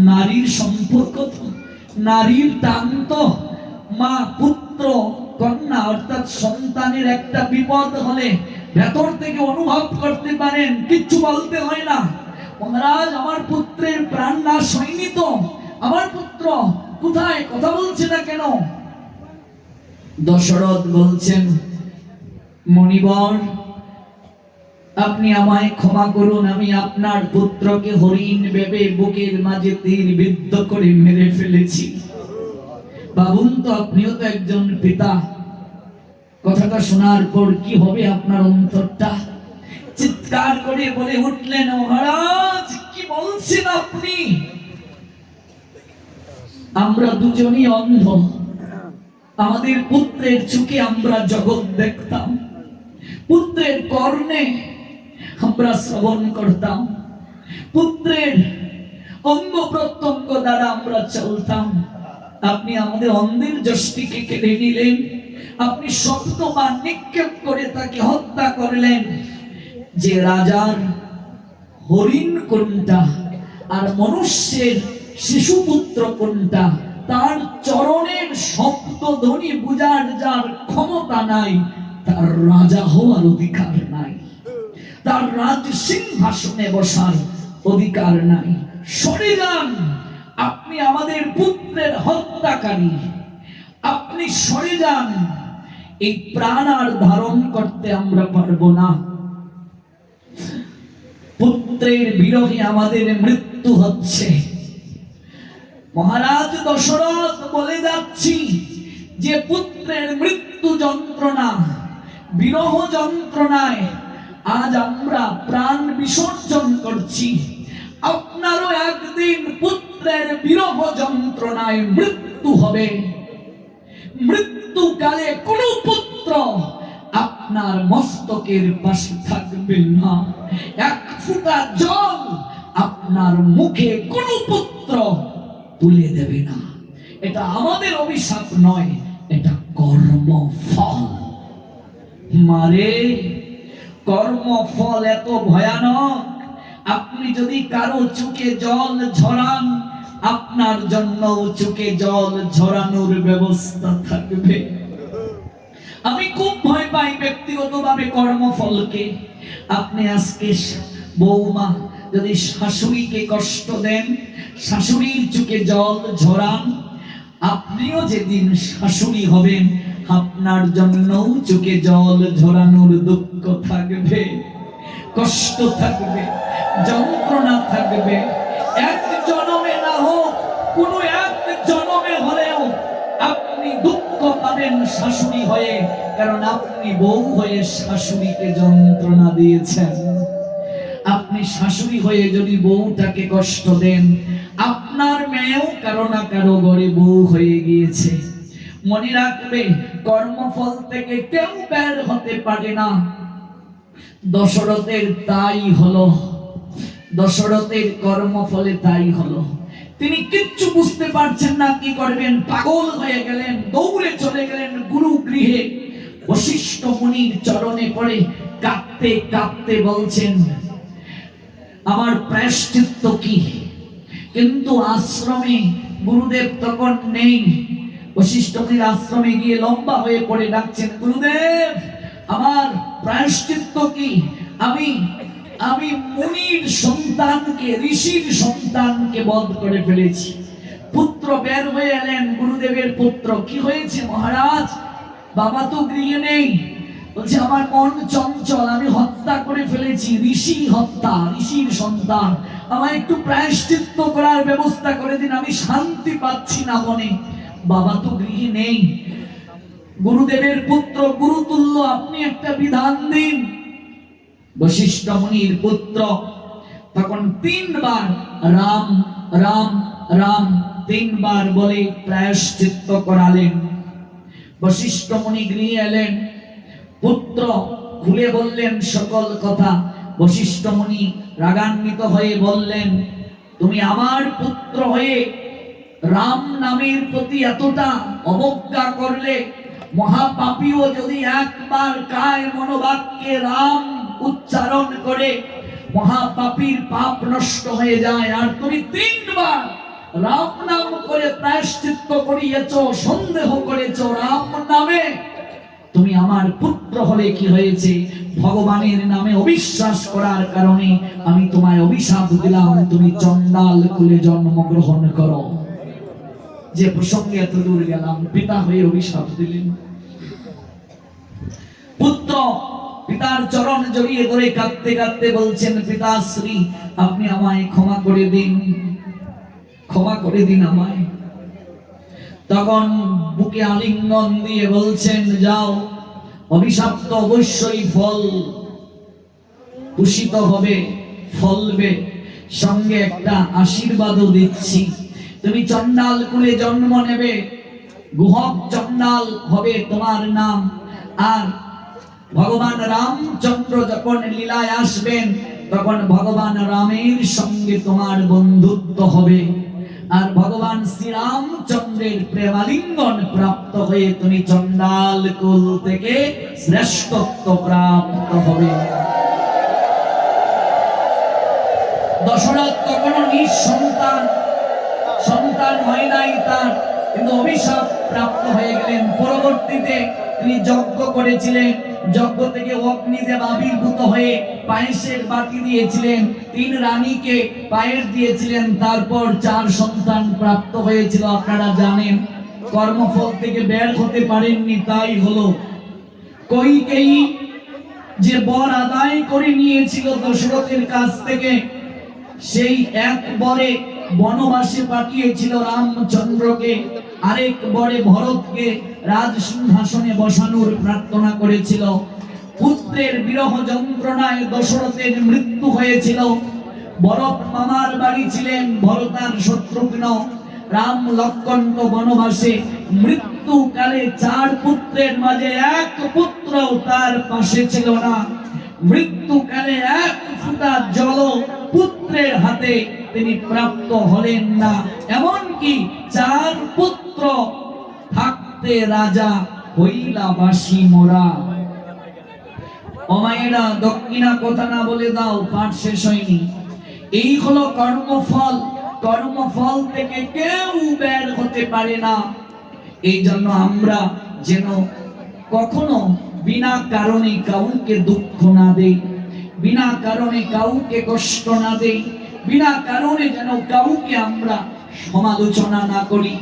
নারীর সম্পর্ক তো, নারীর টান তো। মা পুত্র কন্যা অর্থাৎ সন্তানের একটা বিপদ হলে ভেতর থেকে অনুভব করতে পারেন, কিচ্ছু বলতে হয় না। মহারাজ আমার পুত্রের প্রাণ নাশ হয়নি তো, আমার পুত্র কোথায়? কথা বলছে না কেন? দশরথ বলছেন, মণিবর আপনি আমায় ক্ষমা করুন, আমি আপনার পুত্রকে হরিণ ভেবে বুকের মাঝে তীর বিদ্ধ করে মেরে ফেলেছি। ভাবুন তো, আপনিও তো একজন পিতা, কথাটা শোনার পর কি হবে আপনার অন্তরটা? চিৎকার করে বলে উঠলেন, মহারাজ কি বলছেন আপনি? আমরা দুজনই অন্ধ, আমাদের পুত্রের চোখে আমরা জগৎ দেখতাম, পুত্রের কর্ণে আমরা শ্রবণ করতাম, পুত্রের অঙ্গ প্রত্যঙ্গ দ্বারা আমরা চলতাম। আপনি আমাদের অন্ধের যষ্টিকে কেড়ে নিলেন, আপনি শব্দবাণ নিক্ষেপ করে তাকে হত্যা করলেন। যে রাজার হরিণ কোনটা আর মনুষ্যের শিশুপুত্র কোনটা, তার চরণের শব্দধ্বনি বুঝার যার ক্ষমতা নাই, তার রাজা হওয়ার অধিকার নাই, তার রাজ সিংহাসনে বসার অধিকার নাই। সরে যান, আপনি আমাদের পুত্রের হত্যাকারী, আপনি সরে যান। এই প্রাণ আর ধারণ করতে আমরা পারবো না। পুত্রের বিরহে আমাদের মৃত্যু হচ্ছে। মহারাজ দশরথ বলে যাচ্ছি যে পুত্রের মৃত্যু যন্ত্রণা, বিরহ যন্ত্রণায় আজ আমরা প্রাণ বিসর্জন করছি। আপনারও একদিন পুত্রের বিরহ যন্ত্রণায় মৃত্যু হবে। মৃত্যুকালে কোন পুত্র আপনার মস্তকের পাশে থাকবে না, এক ফোঁটা জল আপনার মুখে কোন পুত্র তুলে দেবে না। এটা আমাদের অভিশাপ নয়, এটা কর্মফল। মারে, কর্মফল এত ভয়ানক, আপনি যদি কারো চোখে জল ঝরান, আপনার জন্য চোখে জল ঝরানোর ব্যবস্থা থাকবে। আমি খুব ভয় পাই ব্যক্তিগতভাবে কর্মফলকে। আপনি আজকে বৌমা যদি শাশুড়িকে কষ্ট দেন, শাশুড়ির চোখে জল ঝরান, আপনিও যেদিন শাশুড়ি হবেন আপনার জন্যও চোখে জল ঝরানোর দুঃখ থাকবে, কষ্ট থাকবে, যন্ত্রণা থাকবে। এক জনমে না হোক, কোনো এক জনমে হলেও আপনি দুঃখ দুঃখ পাবেন শাশুড়ি হয়ে, কারণ আপনি বউ হয়ে শাশুড়িকে যন্ত্রণা দিয়েছেন। আপনি শাশুড়ি হয়ে যদি বউটাকে কষ্ট দেন, আপনার মেয়েও কারো না কারো ঘরে বউ হয়ে গিয়েছে। মনে রাখবে, কর্মফল থেকে কেউ বের হতে পারে না। দশরথের তাই হলো, দশরথের কর্মফলে তাই হলো। তিনি কিচ্ছু বুঝতে পারছেন না কি করবেন, পাগল হয়ে গেলেন, দৌড়ে চলে গেলেন গুরু গৃহে। বশিষ্ঠ মুনির চরণে পড়ে কাঁদতে কাঁদতে বলছেন, আমার প্রায়শ্চিত্ত কি? কিন্তু আশ্রমে গুরুদেব তখন নেই। বশিষ্ঠ মুনির আশ্রমে গিয়ে লম্বা হয়ে পড়ে ডাকছেন, গুরুদেব আমার প্রায়শ্চিত্ত কি? আমি মুনির সন্তানকে, ঋষির সন্তানকে বধ করে ফেলেছি। পুত্র বের হয়ে এলেন, গুরুদেবের পুত্র। কি হয়েছে মহারাজ? বাবা তো গৃহে নেই। বলছে, আমার মন চঞ্চল, আমি হত্যা করে ফেলেছি, ঋষি হত্যা, ঋষির সন্তান। আমায় একটু প্রায়শ্চিত্ত করার ব্যবস্থা করে দিন, আমি শান্তি পাচ্ছি না মনে। বাবা তো গৃহে নেই। গুরুদেবের পুত্র, গুরুতুল্য, আপনি একটা বিধান দিন। বশিষ্ঠ মুনির পুত্র তখন 3 বার রাম রাম রাম 3 বার বলে প্রায়শ্চিত্ত করালেন। বশিষ্ঠ মুনি গৃহে এলেন, পুত্র খুলে বললেন সকল কথা। বশিষ্ঠ মুনি রাগান্বিত হয়ে বললেন, তুমি আমার পুত্র হয়ে রাম নামের প্রতি এতটা অবজ্ঞা করলে, মহাপাপীও যদি একবার কায় মনোবাক্যে রাম উচ্চারণ করে, মহাপাপীর পাপ নষ্ট হয়ে যায়। আর তুমি 3 বার রাম নাম করে প্রায়শ্চিত্ত করিয়েছ, সন্দেহ করেছ রাম নামে। তুমি আমার পুত্র হলে কি হয়েছে? ভগবানের নামে অবিশ্বাস করার কারণে আমি তোমায় অভিশাপ দিলাম, তুমি চণ্ডাল কুলে জন্মগ্রহণ করো। যে প্রসঙ্গে এত দূর গেলাম, পিতা হয়ে অভিশাপ দিলেন। পুত্র পিতার চরণ জড়িয়ে ধরে কাঁদতে কাঁদতে বলছেন, পিতাশ্রী আপনি আমায় ক্ষমা করে দিন, ক্ষমা করে দিন আমায়। তখন বুকে আলিঙ্গন দিয়ে বলছেন, যাও, অভিশাপ তো অবশ্যই ফল পুষিত হবে, ফলবে, সঙ্গে একটা আশীর্বাদও দিচ্ছি। তুমি চণ্ডাল কুলে জন্ম নেবে, গুহক চণ্ডাল হবে তোমার নাম। আর ভগবান রামচন্দ্র যখন লীলায় আসবেন, তখন ভগবান রামের সঙ্গে তোমার বন্ধুত্ব হবে। আর ভগবান শ্রীরামচন্দ্রের প্রেমালিঙ্গন প্রাপ্ত হয়ে তুমি চণ্ডাল কুল থেকে শ্রেষ্ঠত্ব প্রাপ্ত হবে। দশরথ তখনও নিঃসন্তান, সন্তান হয় নাই তার, কিন্তু অভিশাপ প্রাপ্ত হয়ে গেলেন। পরবর্তীতে তিনি যজ্ঞ করেছিলেন, যজ্ঞ থেকে অগ্নিদেব আবির্ভূত হয়ে পায়েসের বাটি দিয়েছিলেন, 3 রানীকে পায়েস দিয়েছিলেন। তারপর 4 সন্তান প্রাপ্ত হয়েছিল, আপনারা জানেন। কর্মফল থেকে বের হতে পারেননি, তাই হলো। কইকেয়ী যে বর আদায় করে নিয়েছিল দশরথের কাছ থেকে, সেই এক বরে বনবাসে পাঠিয়েছিল রামচন্দ্রকে, আরেক বরে ভরতকে রাজ সিংহাসনে বসানোর প্রার্থনা করেছিল। পুত্রের বিরহ যন্ত্রণায় দশরথের মৃত্যু হয়েছিল। ভরত মামার বাড়ি ছিলেন, ভরতার শত্রুঘ্ন, রাম লক্ষ্মণ তো বনবাসে। মৃত্যুকালে 4 পুত্রের মাঝে এক পুত্র তার পাশে ছিল না। মৃত্যুকালে 1 ফোঁটা জল পুত্রের হাতে তিনি প্রাপ্ত হলেন না। এমনকি 4 পুত্র থাকতে রাজা হইলা বাসি মোরা। অমায়েরা দক্ষিণা কথা না বলে দাও, পাঠ শেষ হয়নি। এই হলো কর্মফল। কর্মফল থেকে কেউ বের হতে পারে না। এই জন্য আমরা যেন কখনো বিনা কারণে কাউকে দুঃখ না দেই, বিনা কারণে কাউকে কষ্ট না দেই, বিনা কারণে যেন কাউকে আমরা সমালোচনা না করি।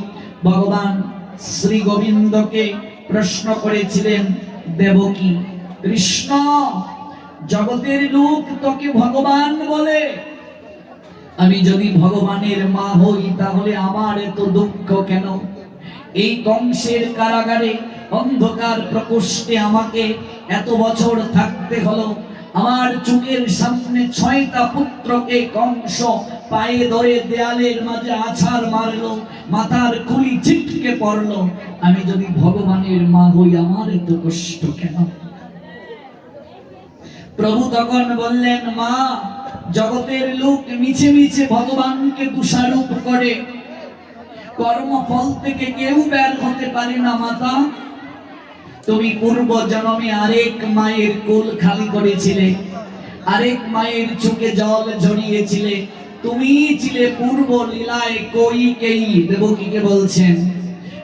ভগবান শ্রী গোবিন্দকে প্রশ্ন করেছিলেন দেবকী, কৃষ্ণ জগতের লোক তোকে ভগবান বলে, আমি যদি ভগবানের মা হই তাহলে আমার এত দুঃখ কেন? এই কংসের কারাগারে অন্ধকার প্রকোষ্ঠে আমাকে এত বছর থাকতে হলো। আমার চোখের সামনে 6টা পুত্রকে কংস পায়ে ধরে দেয়ালের মাঝে আছাড় মারলো, মাথার খুলি ছিটকে পড়লো। আমি যদি ভগবানের মা হই, আমার এত কষ্ট কেন? প্রভু তখন বললেন, মা, জগতের লোক মিছে মিছে ভগবানকে দোষারোপ করে, কর্মফল থেকে কেউ বের হতে পারে না। মাতা, তুমি পূর্ব জন্মে আরেক মায়ের কোল খালি করেছিলে, আরেক মায়ের চোখে জল ঝরিয়েছিলে। তুমি ছিলে পূর্ব লীলায় কৈকেয়ী, দেবকীকে বলছেন।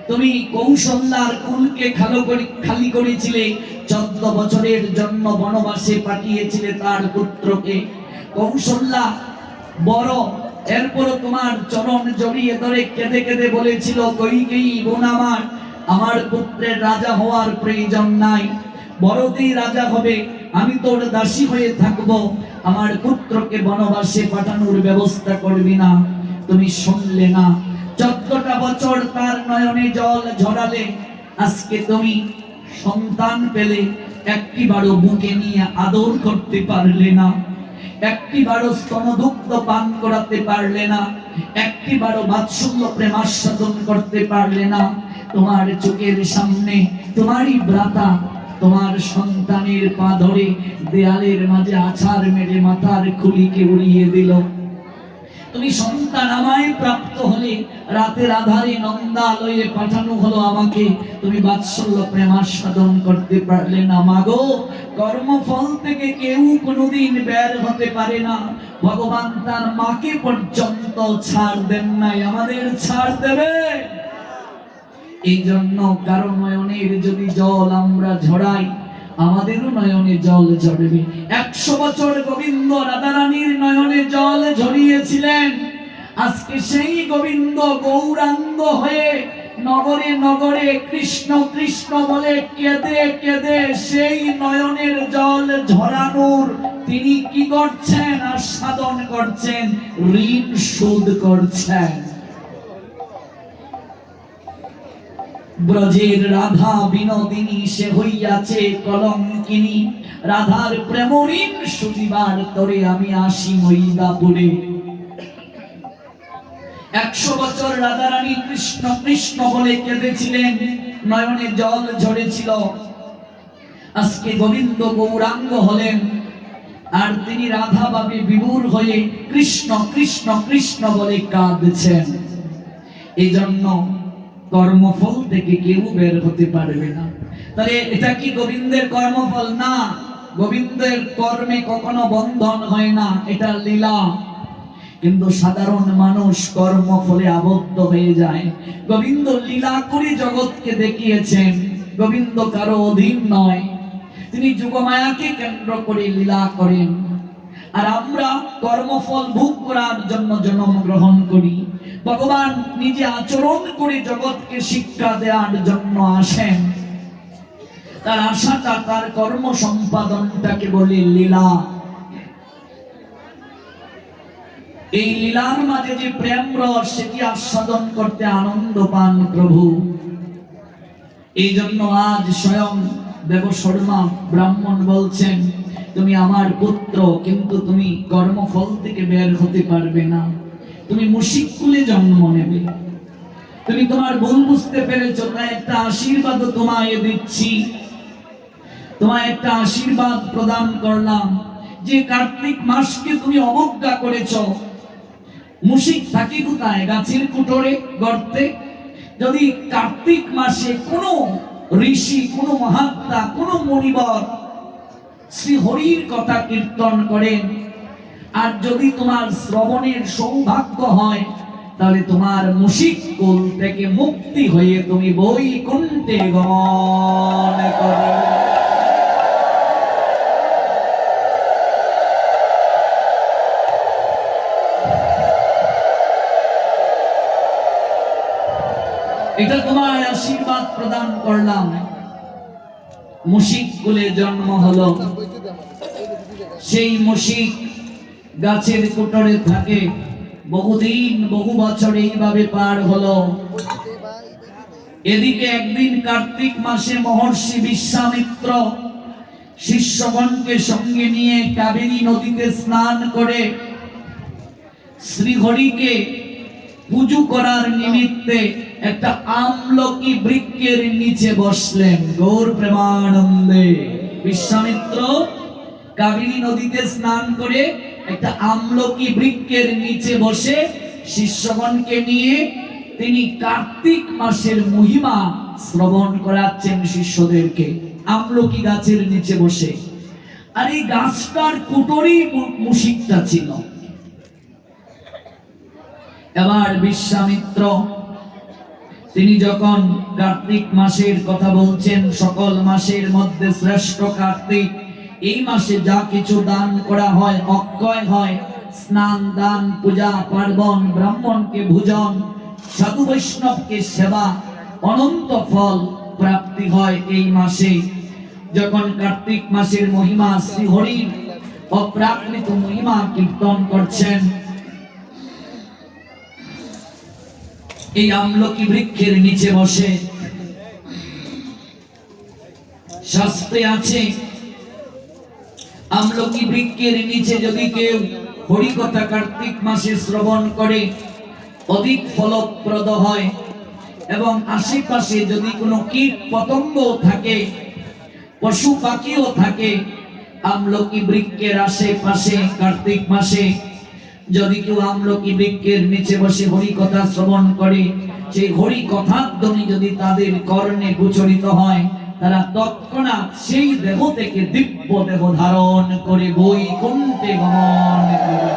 তুমি কৌশল্যার কুলকে খালি করেছিলে, 14 বছরের জন্য বনবাসে পাঠিয়েছিলে তার পুত্রকে। কৌশল্যা বড়, এরপর তোমার চরণ জড়িয়ে ধরে কেঁদে কেঁদে বলেছিল, কৈকেয়ী বোন আমার পুত্রের রাজা হওয়ার প্রয়োজন নাই, বড়তেই রাজা হবে, আমি তোর দাসী হয়ে থাকবো, আমার পুত্রকে বনবাসে পাঠানোর ব্যবস্থা করবি না। তুমি শুনলে না, 14টা বছর তার নয়নে জল ঝরালে, আজকে তুমি সন্তান পেলে, একটিবারও বুকে নিয়ে আদর করতে পারলে না, একটিবারও স্তনদুগ্ধ পান করাতে পারলে না, একটিবারও বাৎসল্য প্রেমাস্বাদন করতে পারলে না। তোমার চোখের সামনে তোমারই ভ্রাতা তোমার সন্তানের পা ধরে দেয়ালের মাঝে আছাড় মেরে মাথার খুলিকে উড়িয়ে দিল। তুমি সন্তান আমায় প্রাপ্ত হলে, রাতের আধারে নন্দালয়ে পাঠানো হলো আমাকে, তুমি বাৎসল্য প্রেমাস্বাদন করতে পারলে না। মাগো, কর্মফল থেকে কেউ কোনোদিন বের হতে পারে না। ভগবান তার মাকে পর্যন্ত ছাড় দেন নাই, আমাদের ছাড় দেবে? এই জন্য কারো নয়নের যদি জল আমরা ঝরাই, আমাদেরও নয়নে জল ঝরবে। 100 বছর গোবিন্দ রাধারানীর নয়নে জল ঝরিয়েছিলেন। আজকে সেই গোবিন্দ গৌরাঙ্গ হয়ে নগরে নগরে কৃষ্ণ কৃষ্ণ বলে কেঁদে কেঁদে সেই নয়নের জল ঝরানোর তিনি কি করছেন? আস্বাদন করছেন, ঋণ শোধ করছেন। ব্রজের রাধা বিনোদিনী সে হইয়াছে কলঙ্কিনী, রাধার প্রেম ঋণ শুধিবার তরে আমি আসি মৈদাপুরে। 100 বছর রাধারানী কৃষ্ণ কৃষ্ণ বলে কেঁদেছিলেন, নয়নে জল ঝরেছিল। আজকে গোবিন্দ গৌরাঙ্গ হলেন, আর তিনি রাধা ভাবে বিভোর হয়ে কৃষ্ণ কৃষ্ণ কৃষ্ণ বলে কাঁদছেন। এই জন্য কর্মফল থেকে কেউ বের হতে পারবে না। তাহলে এটা কি গোবিন্দের কর্মফল? না, গোবিন্দের কর্মে কখনো বন্ধন হয় না, এটা লীলা। কিন্তু সাধারণ মানুষ কর্মফলে আবদ্ধ হয়ে যায়। গোবিন্দ লীলা করে জগৎকে দেখিয়েছেন, গোবিন্দ কারো অধীন নয়, তিনি যুগমায়াকে কেন্দ্র করে লীলা করেন। আর আমরা কর্মফল ভোগ করার জন্য জন্ম গ্রহণ করি। ভগবান নিজে আচরণ করে জগৎকে শিক্ষা দেওয়ার জন্য আসেন। তার আশাটা, তার কর্ম সম্পাদনটাকে বলে লীলা। এই লীলার মাঝে যে প্রেম রস, সেটি আস্বাদন করতে আনন্দ পান প্রভু। এই জন্য আজ স্বয়ং দেবশর্মা ব্রাহ্মণ বলছেন, তুমি আমার পুত্র, কিন্তু তুমি কর্মফল থেকে বের হতে পারবে না। তুমি মুশিক কুলে জন্ম নেবে। তুমি তোমার ভুল বুঝতে পেরেছো, তাই একটা আশীর্বাদ তোমায় দিচ্ছি, তোমায় একটা আশীর্বাদ প্রদান করলাম। যে কার্তিক মাসকে তুমি অবজ্ঞা করেছো, মুশিক থাকি কোথায়? গাছের কুটোরে, গর্তে। যদি কার্তিক মাসে কোনো ঋষি, কোনো মহাত্মা, কোনো মণিবর শ্রী হরির কথা কীর্তন করেন, আর যদি তোমার শ্রবণের সৌভাগ্য হয়, তাহলে তোমার মুশিক কুল থেকে মুক্তি হয়ে তুমি বৈকুণ্ঠে গমন করবে। এটা তোমার আশীর্বাদ প্রদান করলাম। মুশিক কুলে জন্ম হলো, সেই মুশিক গাছের কুটরে থাকে, বহুদিন বহু বছর এইভাবে পার হলো। এদিকে একদিন কার্তিক মাসে মহর্ষি বিশ্বামিত্র শিষ্যগণকে সঙ্গে নিয়ে কাবেরী নদীতে স্নান করে শ্রীহরিকে পুজো করার নিমিত্তে একটা আমলকি বৃক্ষের নিচে বসলেন। গৌর প্রেমানন্দে। বিশ্বামিত্র কাবেরী নদীতে স্নান করে একটা আমলকি বৃক্ষের নিচে বসে শিষ্যগণকে নিয়ে তিনি কার্তিক মাসের মহিমা শ্রবণ করাচ্ছেন শিষ্যদেরকে, আমলকি গাছের নিচে বসে। আর এই গাছটার কুটরি মুশিকটা ছিল। এবার বিশ্বামিত্র তিনি যখন কার্তিক মাসের কথা বলছেন, সকল মাসের মধ্যে শ্রেষ্ঠ কার্তিক, এই মাসে যা কিছু দান করা হয় অক্ষয় হয়, স্নান দান, পূজা পার্বণ, ব্রাহ্মণকে ভোজন, সাধু বৈষ্ণবকে সেবা, অনন্ত ফল প্রাপ্তি হয় এই মাসে। যখন কার্তিক মাসের মহিমা শ্রীহরির অপ্রাকৃত মহিমা কীর্তন করছেন, এই আমলকি বৃক্ষের নিচে বসে, শাস্ত্রে আছে আমলকি বৃক্ষের নিচে যদি কেউ হরিকথা কার্তিক মাসে শ্রবণ করে অধিক ফলপ্রদ হয়, এবং আশেপাশে যদি কোনো কীট পতঙ্গ থাকে, পশু পাখিও থাকে, আমলকি বৃক্ষের আশেপাশে কার্তিক মাসে যদি কেউ আমলকি বৃক্ষের নিচে বসে হরি কথা শ্রবণ করে, সেই হরি কথার ধ্বনি যদি তাদের কর্ণে গোচরিত হয়, তারা তৎক্ষণাৎ সেই দেহ থেকে দিব্য দেহ ধারণ করে বৈকুণ্ঠে গমন করে।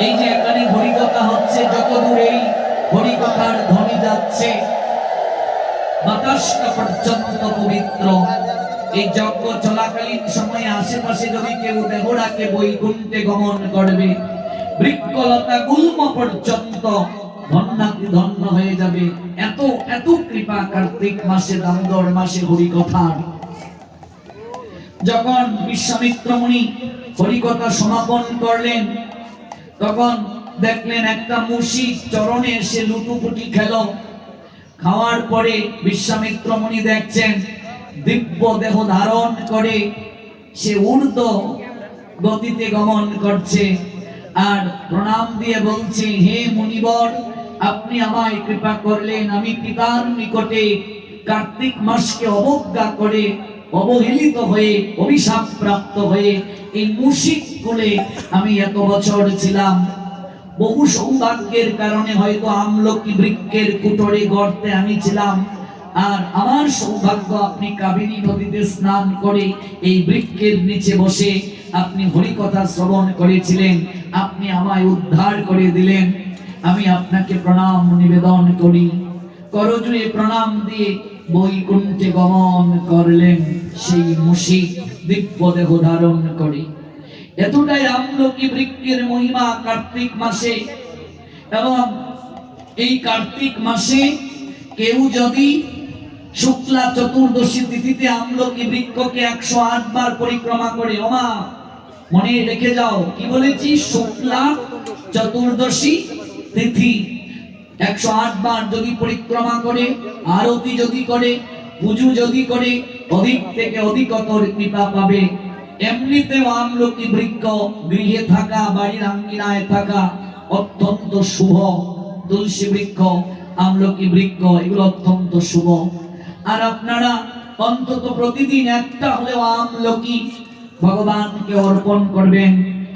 এই যে এখানে হরি কথা হচ্ছে, যত দূরে হরি কথার ধ্বনি যাচ্ছে বাতাসটা পর্যন্ত পবিত্র। এই যজ্ঞ চলাকালীন সময়ে আশেপাশে যদি কেউ দেহটাকে বৈকুণ্ঠে গমন করবে, বৃক্ষলতা গুল্ম পর্যন্ত ধন্যাতি ধন্য হয়ে যাবে। এত এত কৃপা কার্তিক মাসে, দামোদর মাসে হরিকথার। যখন বিশ্বামিত্র মুনি হরিকথা সমাপন করলেন, তখন দেখলেন একটা মুশিক চরণে এসে লুটুপুটি খেল। খাওয়ার পরে বিশ্বামিত্র মুনি দেখছেন দিব্য দেহ ধারণ করে সে ঊর্ধ্ব গতিতে গমন করছে, আর প্রণাম দিয়ে বলছে, হে মুনিবর, আপনি আমায় কৃপা করলেন। আমি পিতার নিকটে কার্তিক মাসকে অবজ্ঞা করে, অবহেলিত হয়ে, অভিশাপ প্রাপ্ত হয়ে এই মুশিক কুলে আমি এত বছর ছিলাম। বহু সৌভাগ্যের কারণে হয়তো আমলকি বৃক্ষের কুটরে গর্তে আমি ছিলাম, আর আমার সৌভাগ্য আপনি কাবেরী নদীতে স্নান করে এই বৃক্ষের নিচে বসে আপনি হরিকথা শ্রবণ করেছিলেন, আপনি আমায় উদ্ধার করে দিলেন। আমি আপনাকে প্রণাম নিবেদন করি। করজোড়ে প্রণাম দিয়ে বৈকুণ্ঠে গমন করলেন সেই মুশিক দিব্য দেহ ধারণ করে। এতটাই আমলকি বৃক্ষের মহিমা কার্তিক মাসে। এবং এই কার্তিক মাসে কেউ যদি শুক্লা চতুর্দশী তিথিতে আমলকি বৃক্ষকে 108 বার পরিক্রমা করে, ওমা মনে রেখে যাও কি বলেছি, শুক্লা চতুর্দশী তিথি 108 বার যদি পরিক্রমা করে, আরতি যদি করে, পুজো যদি করে, অধিক থেকে অধিকতর কৃপা পাবে। এমনিতেও আমলকি বৃক্ষ গৃহে থাকা, বাড়ির আঙ্গিনায় থাকা অত্যন্ত শুভ। তুলসী বৃক্ষ, আমলকি বৃক্ষ এগুলো অত্যন্ত শুভ। আর আপনারা অন্তত প্রতিদিন একটা হলেও আমলকি ভগবানকে অর্পণ করবেন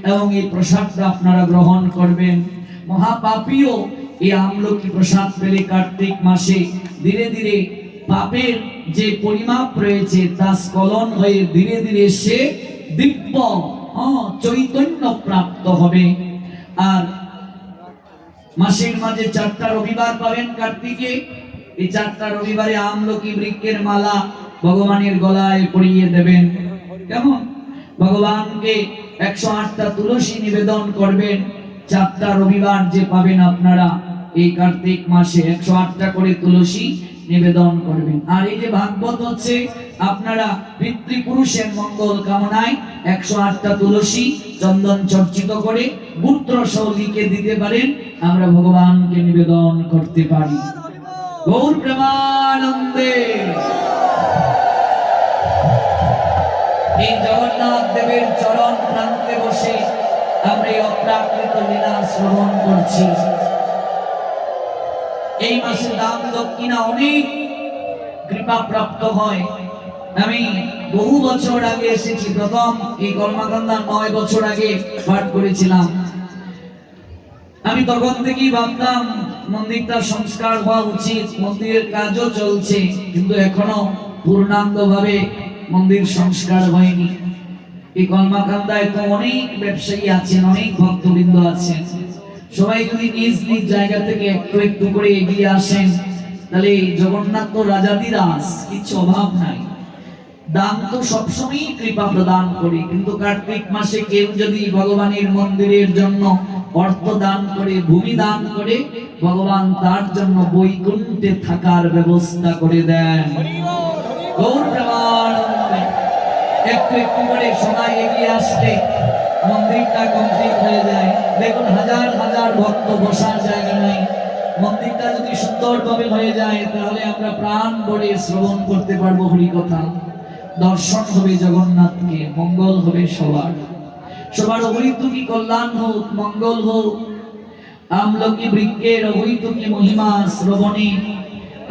এবং এই প্রসাদটা আপনারা গ্রহণ করবেন। মহাপাপীও এই আমলকি প্রসাদ পেলে কার্তিক মাসে ধীরে ধীরে পাপের যে পরিমাপ রয়েছে তা স্খলন হয়ে ধীরে ধীরে সে দিব্য চৈতন্য প্রাপ্ত হবে। আর মাসের মাঝে 4টা রবিবার পাবেন কার্তিকে। এই 4টা রবিবারে আমলকি বৃক্ষের মালা ভগবানের গলায় পরিয়ে দেবেন। কেমন? ভগবানকে 108টা তুলসী নিবেদন করবেন। 4টা রবিবার যে পাবেন আপনারা এই কার্তিক মাসে 108টা করে তুলসী নিবেদন করবেন। আর এই যে ভাগবত হচ্ছে, আপনারা পিতৃপুরুষের মঙ্গল কামনায় 108টা তুলসী চন্দন চর্চিত করে পুত্র সৌলিকে দিতে পারেন, আমরা ভগবানকে নিবেদন করতে পারি। গৌর প্রেমানন্দে। এই জগন্নাথ দেবের চরণ প্রান্তে বসে আমরা এই অপ্রাকৃত লীলা শ্রবণ করছি। এই মাসে দান দক্ষিণা অনেক কৃপা প্রাপ্ত হয়। আমি বহু বছর আগে এসেছি, প্রথম এই কর্মাকান্দা 9 বছর আগে পাঠ করেছিলাম। আমি তখন থেকেই ভাবতাম মন্দিরটা সংস্কার হওয়া উচিত, মন্দিরের কাজও চলছে, কিন্তু এখনো পূর্ণাঙ্গভাবে মন্দির সংস্কার হয়নি। এই কর্মাকান্দায় তো অনেক ব্যবসায়ী আছেন, অনেক ভক্তবৃন্দ আছেন, সবাই যদি নিজ নিজ জায়গা থেকে একটু একটু করে এগিয়ে আসেন, তাহলে জগন্নাথ তো রাজাধিরাজ, কিছু অভাব নাই। দান তো সবসময় কৃপা প্রদান করে, কিন্তু কার্তিক মাসে কেউ যদি ভগবানের মন্দিরের জন্য অর্থ দান করে, ভূমি দান করে, ভগবান তার জন্য বৈকুণ্ঠে থাকার ব্যবস্থা করে দেন। গৌর প্রেমানন্দে। একটু একটু করে সবাই এগিয়ে আসলে মন্দিরটা কমপ্লিট হয়ে যায়। দেখুন হাজার হাজার ভক্ত, বসার জায়গা নাই। মন্দিরটা যদি সুন্দরভাবে হয়ে যায়, তাহলে আমরা প্রাণ ভরে শ্রবণ করতে পারবো হরি কথা, দর্শন হবে জগন্নাথকে, মঙ্গল হবে সবার। সবার অবৈতুকি কল্যাণ হোক, মঙ্গল হোক। আমলকি বৃক্ষের অবৈতুকি মহিমা শ্রবণে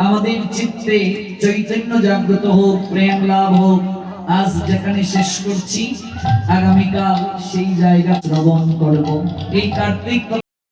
আমাদের চিত্তে চৈতন্য জাগ্রত হোক, প্রেম লাভ হোক। আজ যেখানে শেষ করছি, আগামীকাল সেই জায়গা শ্রবণ করব। এই কার্তিক